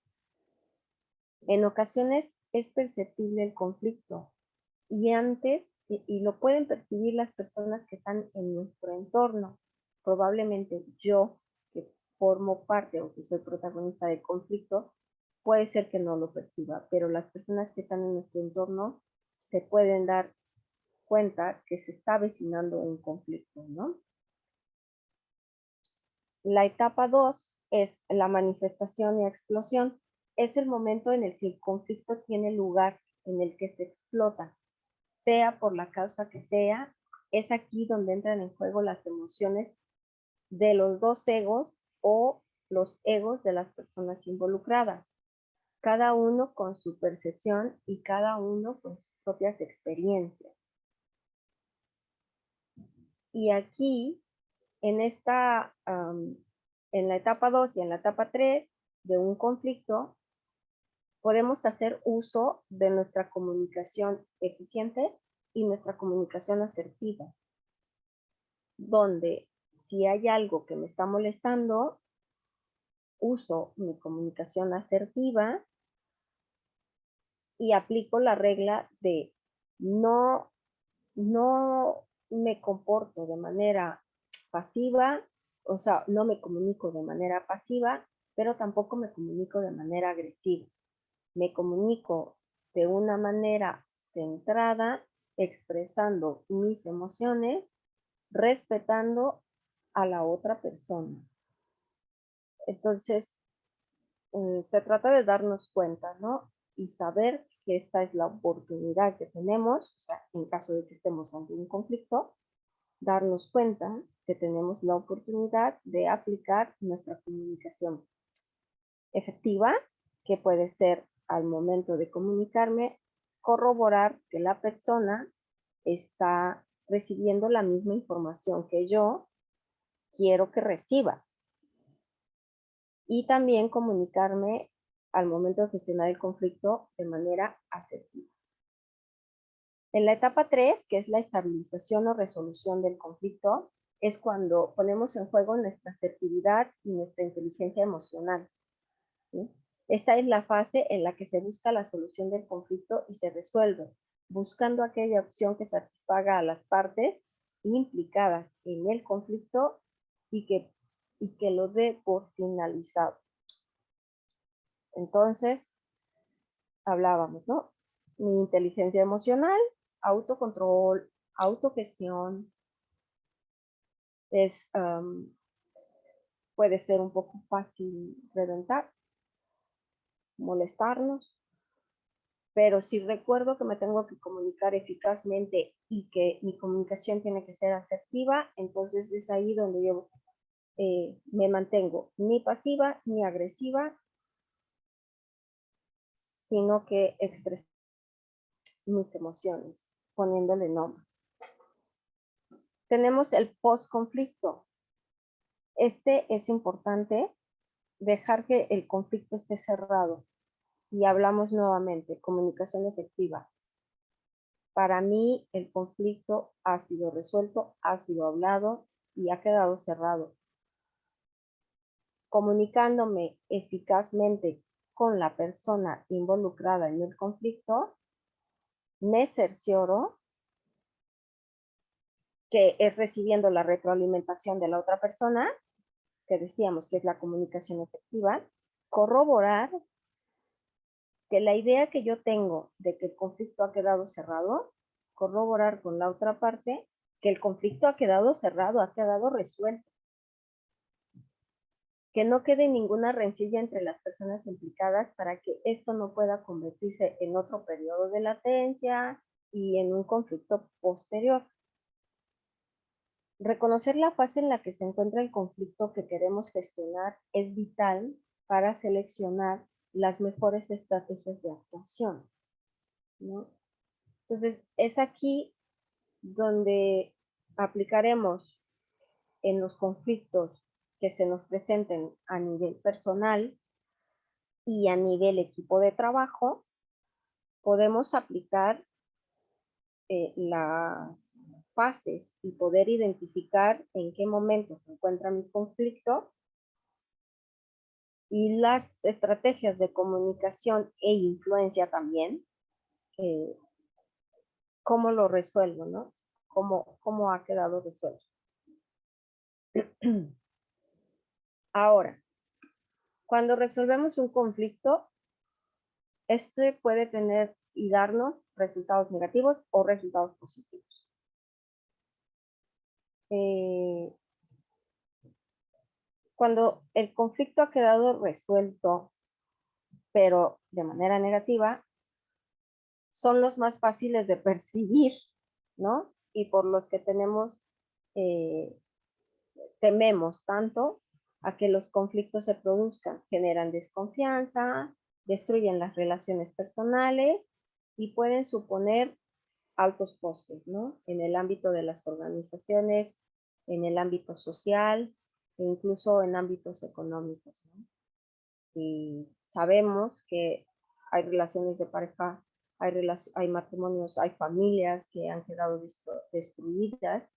En ocasiones es perceptible el conflicto y lo pueden percibir las personas que están en nuestro entorno. Probablemente yo, que formo parte o que soy protagonista del conflicto, puede ser que no lo perciba, pero las personas que están en nuestro entorno se pueden dar cuenta que se está avecinando un conflicto, ¿no? La etapa 2 es la manifestación y explosión. Es el momento en el que el conflicto tiene lugar, en el que se explota, sea por la causa que sea. Es aquí donde entran en juego las emociones de los dos egos o los egos de las personas involucradas, cada uno con su percepción y cada uno con sus propias experiencias. Y aquí, en la etapa 2 y en la etapa 3 de un conflicto, podemos hacer uso de nuestra comunicación eficiente y nuestra comunicación asertiva, donde si hay algo que me está molestando, uso mi comunicación asertiva y aplico la regla de no me comporto de manera pasiva, o sea, no me comunico de manera pasiva, pero tampoco me comunico de manera agresiva. Me comunico de una manera centrada, expresando mis emociones, respetando a la otra persona. Entonces, se trata de darnos cuenta, ¿no? Y saber que esta es la oportunidad que tenemos, o sea, en caso de que estemos ante un conflicto, darnos cuenta que tenemos la oportunidad de aplicar nuestra comunicación efectiva, que puede ser al momento de comunicarme corroborar que la persona está recibiendo la misma información que yo quiero que reciba. Y también comunicarme al momento de gestionar el conflicto de manera asertiva. En la etapa 3, que es la estabilización o resolución del conflicto, es cuando ponemos en juego nuestra asertividad y nuestra inteligencia emocional, ¿sí? Esta es la fase en la que se busca la solución del conflicto y se resuelve, buscando aquella opción que satisfaga a las partes implicadas en el conflicto y que lo dé por finalizado. Entonces, hablábamos, ¿no? Mi inteligencia emocional, autocontrol, autogestión, puede ser un poco fácil reventar, molestarnos, pero si recuerdo que me tengo que comunicar eficazmente y que mi comunicación tiene que ser asertiva, entonces es ahí donde yo me mantengo ni pasiva ni agresiva, sino que expreso mis emociones, poniéndole nombre. Tenemos el post-conflicto. Este es importante, dejar que el conflicto esté cerrado. Y hablamos nuevamente, comunicación efectiva. Para mí el conflicto ha sido resuelto, ha sido hablado y ha quedado cerrado. Comunicándome eficazmente con la persona involucrada en el conflicto, me cercioro que es recibiendo la retroalimentación de la otra persona, que decíamos que es la comunicación efectiva, corroborar que la idea que yo tengo de que el conflicto ha quedado cerrado, corroborar con la otra parte que el conflicto ha quedado cerrado, ha quedado resuelto. Que no quede ninguna rencilla entre las personas implicadas para que esto no pueda convertirse en otro periodo de latencia y en un conflicto posterior. Reconocer la fase en la que se encuentra el conflicto que queremos gestionar es vital para seleccionar las mejores estrategias de actuación, ¿no? Entonces, es aquí donde aplicaremos en los conflictos que se nos presenten a nivel personal y a nivel equipo de trabajo, podemos aplicar las fases y poder identificar en qué momento se encuentra mi conflicto y las estrategias de comunicación e influencia también, cómo lo resuelvo, ¿no? Cómo ha quedado resuelto. Ahora, cuando resolvemos un conflicto, este puede tener y darnos resultados negativos o resultados positivos. Cuando el conflicto ha quedado resuelto, pero de manera negativa, son los más fáciles de percibir, ¿no? Y por los que tememos tanto a que los conflictos se produzcan. Generan desconfianza, destruyen las relaciones personales y pueden suponer altos costes, ¿no? En el ámbito de las organizaciones, en el ámbito social e incluso en ámbitos económicos, ¿no? Y sabemos que hay relaciones de pareja, hay matrimonios, hay familias que han quedado destruidas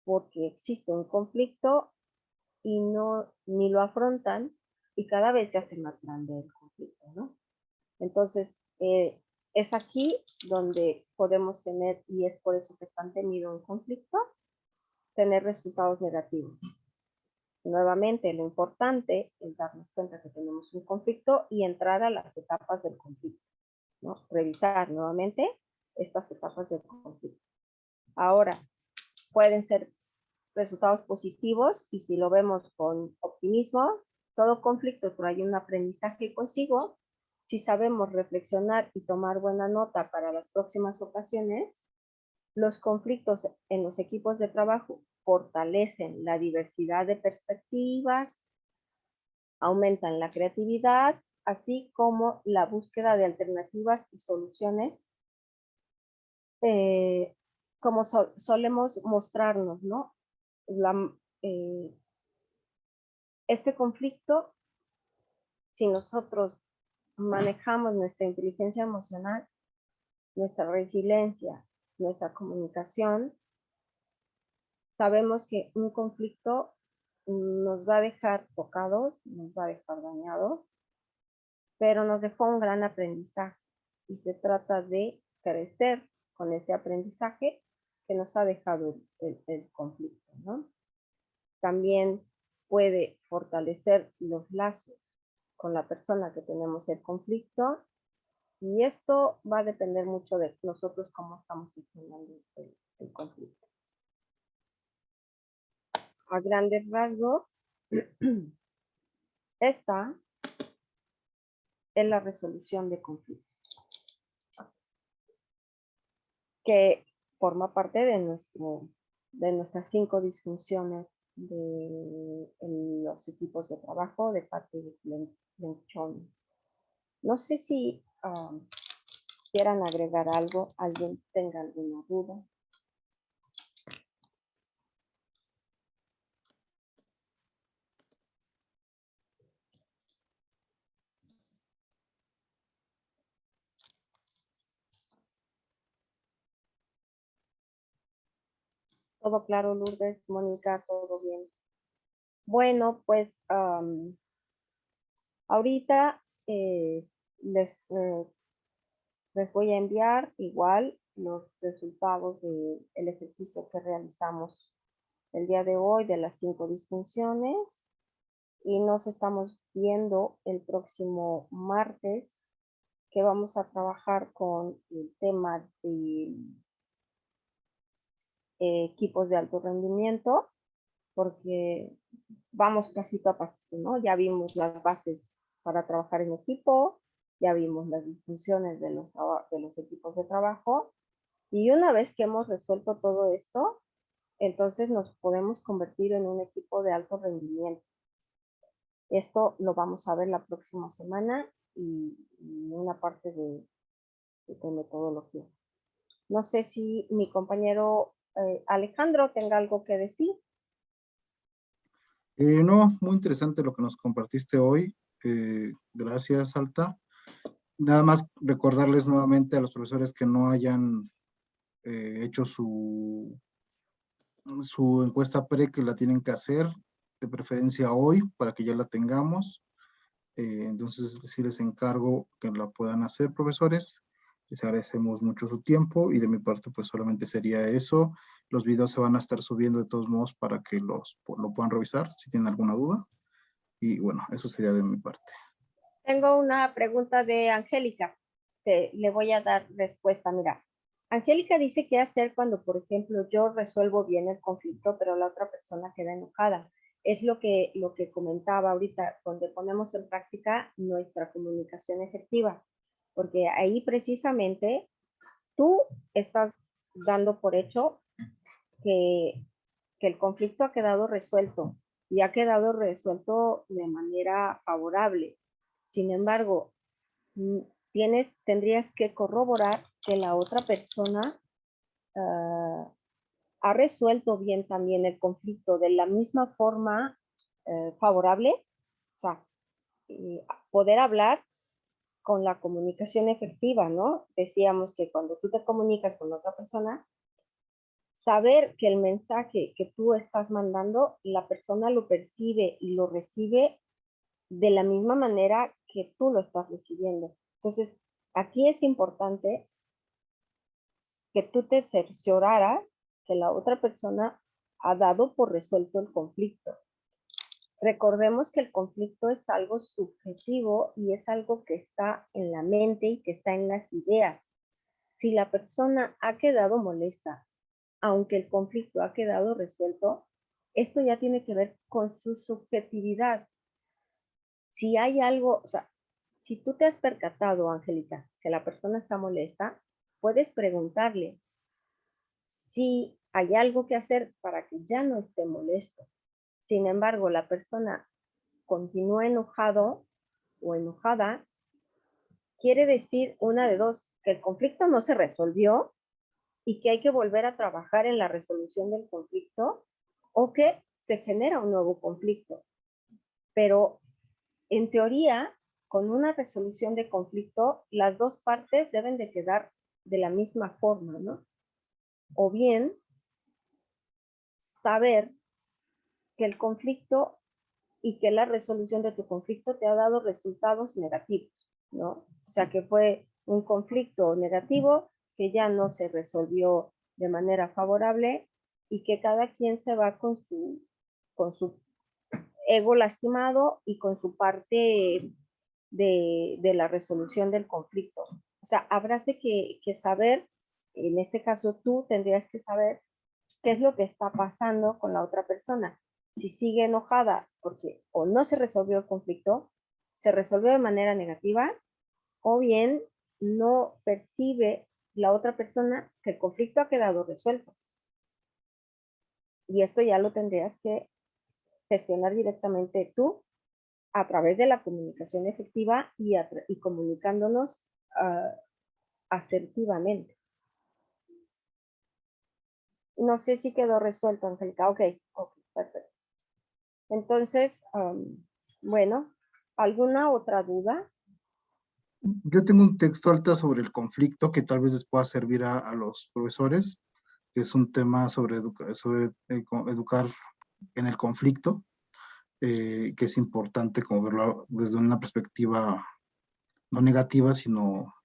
porque existe un conflicto y ni lo afrontan y cada vez se hace más grande el conflicto, ¿no? Entonces, es aquí donde podemos tener, y es por eso que están teniendo un conflicto, tener resultados negativos. Nuevamente, lo importante es darnos cuenta que tenemos un conflicto y entrar a las etapas del conflicto, ¿no? Revisar nuevamente estas etapas del conflicto. Ahora, pueden ser resultados positivos y si lo vemos con optimismo, todo conflicto trae un aprendizaje consigo. Si sabemos reflexionar y tomar buena nota para las próximas ocasiones, los conflictos en los equipos de trabajo fortalecen la diversidad de perspectivas, aumentan la creatividad, así como la búsqueda de alternativas y soluciones como solemos mostrarnos, ¿no? Este conflicto, si nosotros manejamos nuestra inteligencia emocional, nuestra resiliencia, nuestra comunicación, sabemos que un conflicto nos va a dejar tocados, nos va a dejar dañados, pero nos dejó un gran aprendizaje y se trata de crecer con ese aprendizaje que nos ha dejado el conflicto, ¿no? También puede fortalecer los lazos con la persona que tenemos el conflicto, y esto va a depender mucho de nosotros cómo estamos gestionando el conflicto. A grandes rasgos, esta es la resolución de conflictos, que forma parte de nuestras 5 disfunciones de los equipos de trabajo de parte de Glenn Chon. No sé si quieran agregar algo, alguien tenga alguna duda. Todo claro, Lourdes, Mónica, todo bien. Bueno, pues ahorita les voy a enviar igual los resultados del ejercicio que realizamos el día de hoy de las 5 disfunciones, y nos estamos viendo el próximo martes, que vamos a trabajar con el tema de equipos de alto rendimiento, porque vamos pasito a pasito, ¿no? Ya vimos las bases para trabajar en equipo, ya vimos las disfunciones de los equipos de trabajo, y una vez que hemos resuelto todo esto, entonces nos podemos convertir en un equipo de alto rendimiento. Esto lo vamos a ver la próxima semana y una parte de metodología. No sé si mi compañero Alejandro tenga algo que decir. No, muy interesante lo que nos compartiste hoy. Gracias, Alta. Nada más recordarles nuevamente a los profesores que no hayan hecho su encuesta pre, que la tienen que hacer, de preferencia hoy, para que ya la tengamos. Entonces, sí les encargo que la puedan hacer, profesores. Les agradecemos mucho su tiempo, y de mi parte, pues solamente sería eso. Los videos se van a estar subiendo de todos modos para que lo puedan revisar si tienen alguna duda. Y bueno, eso sería de mi parte. Tengo una pregunta de Angélica, que le voy a dar respuesta. Mira, Angélica dice qué hacer cuando, por ejemplo, yo resuelvo bien el conflicto, pero la otra persona queda enojada. Es lo que comentaba ahorita, donde ponemos en práctica nuestra comunicación efectiva, porque ahí precisamente tú estás dando por hecho que el conflicto ha quedado resuelto, y ha quedado resuelto de manera favorable. Sin embargo, tendrías que corroborar que la otra persona ha resuelto bien también el conflicto de la misma forma favorable. O sea, poder hablar con la comunicación efectiva, ¿no? Decíamos que cuando tú te comunicas con otra persona, saber que el mensaje que tú estás mandando, la persona lo percibe y lo recibe de la misma manera que tú lo estás recibiendo. Entonces, aquí es importante que tú te cercioraras que la otra persona ha dado por resuelto el conflicto. Recordemos que el conflicto es algo subjetivo y es algo que está en la mente y que está en las ideas. Si la persona ha quedado molesta, aunque el conflicto ha quedado resuelto, esto ya tiene que ver con su subjetividad. Si hay algo, o sea, si tú te has percatado, Angélica, que la persona está molesta, puedes preguntarle si hay algo que hacer para que ya no esté molesto. Sin embargo, la persona continúa enojado o enojada, quiere decir una de dos: que el conflicto no se resolvió, y que hay que volver a trabajar en la resolución del conflicto o que se genera un nuevo conflicto. Pero en teoría, con una resolución de conflicto, las dos partes deben de quedar de la misma forma, ¿no? O bien, saber que el conflicto y que la resolución de tu conflicto te ha dado resultados negativos, ¿no? O sea, que fue un conflicto negativo que ya no se resolvió de manera favorable y que cada quien se va con su ego lastimado y con su parte de la resolución del conflicto. O sea, habrás de que saber, en este caso tú tendrías que saber qué es lo que está pasando con la otra persona. Si sigue enojada porque o no se resolvió el conflicto, se resolvió de manera negativa, o bien no percibe la otra persona que el conflicto ha quedado resuelto. Y esto ya lo tendrías que gestionar directamente tú a través de la comunicación efectiva y comunicándonos asertivamente. No sé si quedó resuelto, Angélica. Ok, perfecto. Entonces, bueno, ¿alguna otra duda? Yo tengo un texto alta sobre el conflicto que tal vez les pueda servir a los profesores, que es un tema sobre educar en el conflicto, que es importante como verlo desde una perspectiva no negativa, sino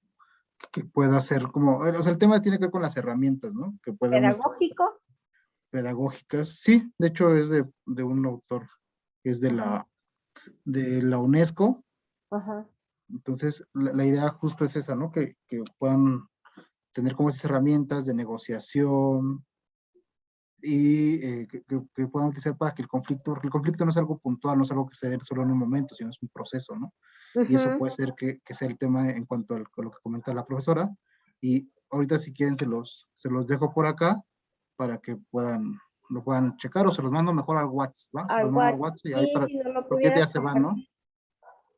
que pueda ser como, o sea, el tema tiene que ver con las herramientas, ¿no? Que puedan ¿Pedagógico? pedagógicas. Sí, de hecho es de un autor que es de la UNESCO. Ajá. Entonces, la idea justo es esa, ¿no? Que puedan tener como esas herramientas de negociación y que puedan utilizar para que porque el conflicto no es algo puntual, no es algo que se dé solo en un momento, sino es un proceso, ¿no? Y eso puede ser que sea el tema en cuanto a lo que comenta la profesora. Y ahorita si quieren se los dejo por acá para que lo puedan checar o se los mando mejor al WhatsApp, ¿va? Se los Al mando al WhatsApp, WhatsApp y ahí sí, si no lo porque ya pudieras se van, ¿no?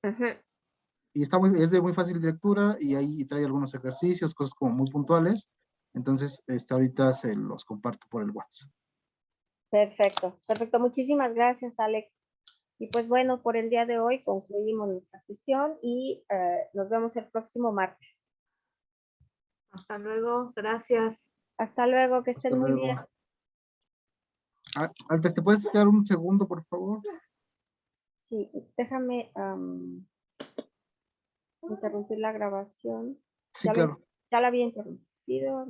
compartir. Ajá. Y es de muy fácil lectura y ahí trae algunos ejercicios, cosas como muy puntuales. Entonces, ahorita se los comparto por el WhatsApp. Perfecto, perfecto. Muchísimas gracias, Alex. Y pues bueno, por el día de hoy concluimos nuestra sesión y nos vemos el próximo martes. Hasta luego, gracias. Hasta luego, que Hasta estén muy bien. luego. Altas, ¿te puedes quedar un segundo, por favor? Sí, déjame interrumpir la grabación. Sí, claro. Ya la había interrumpido.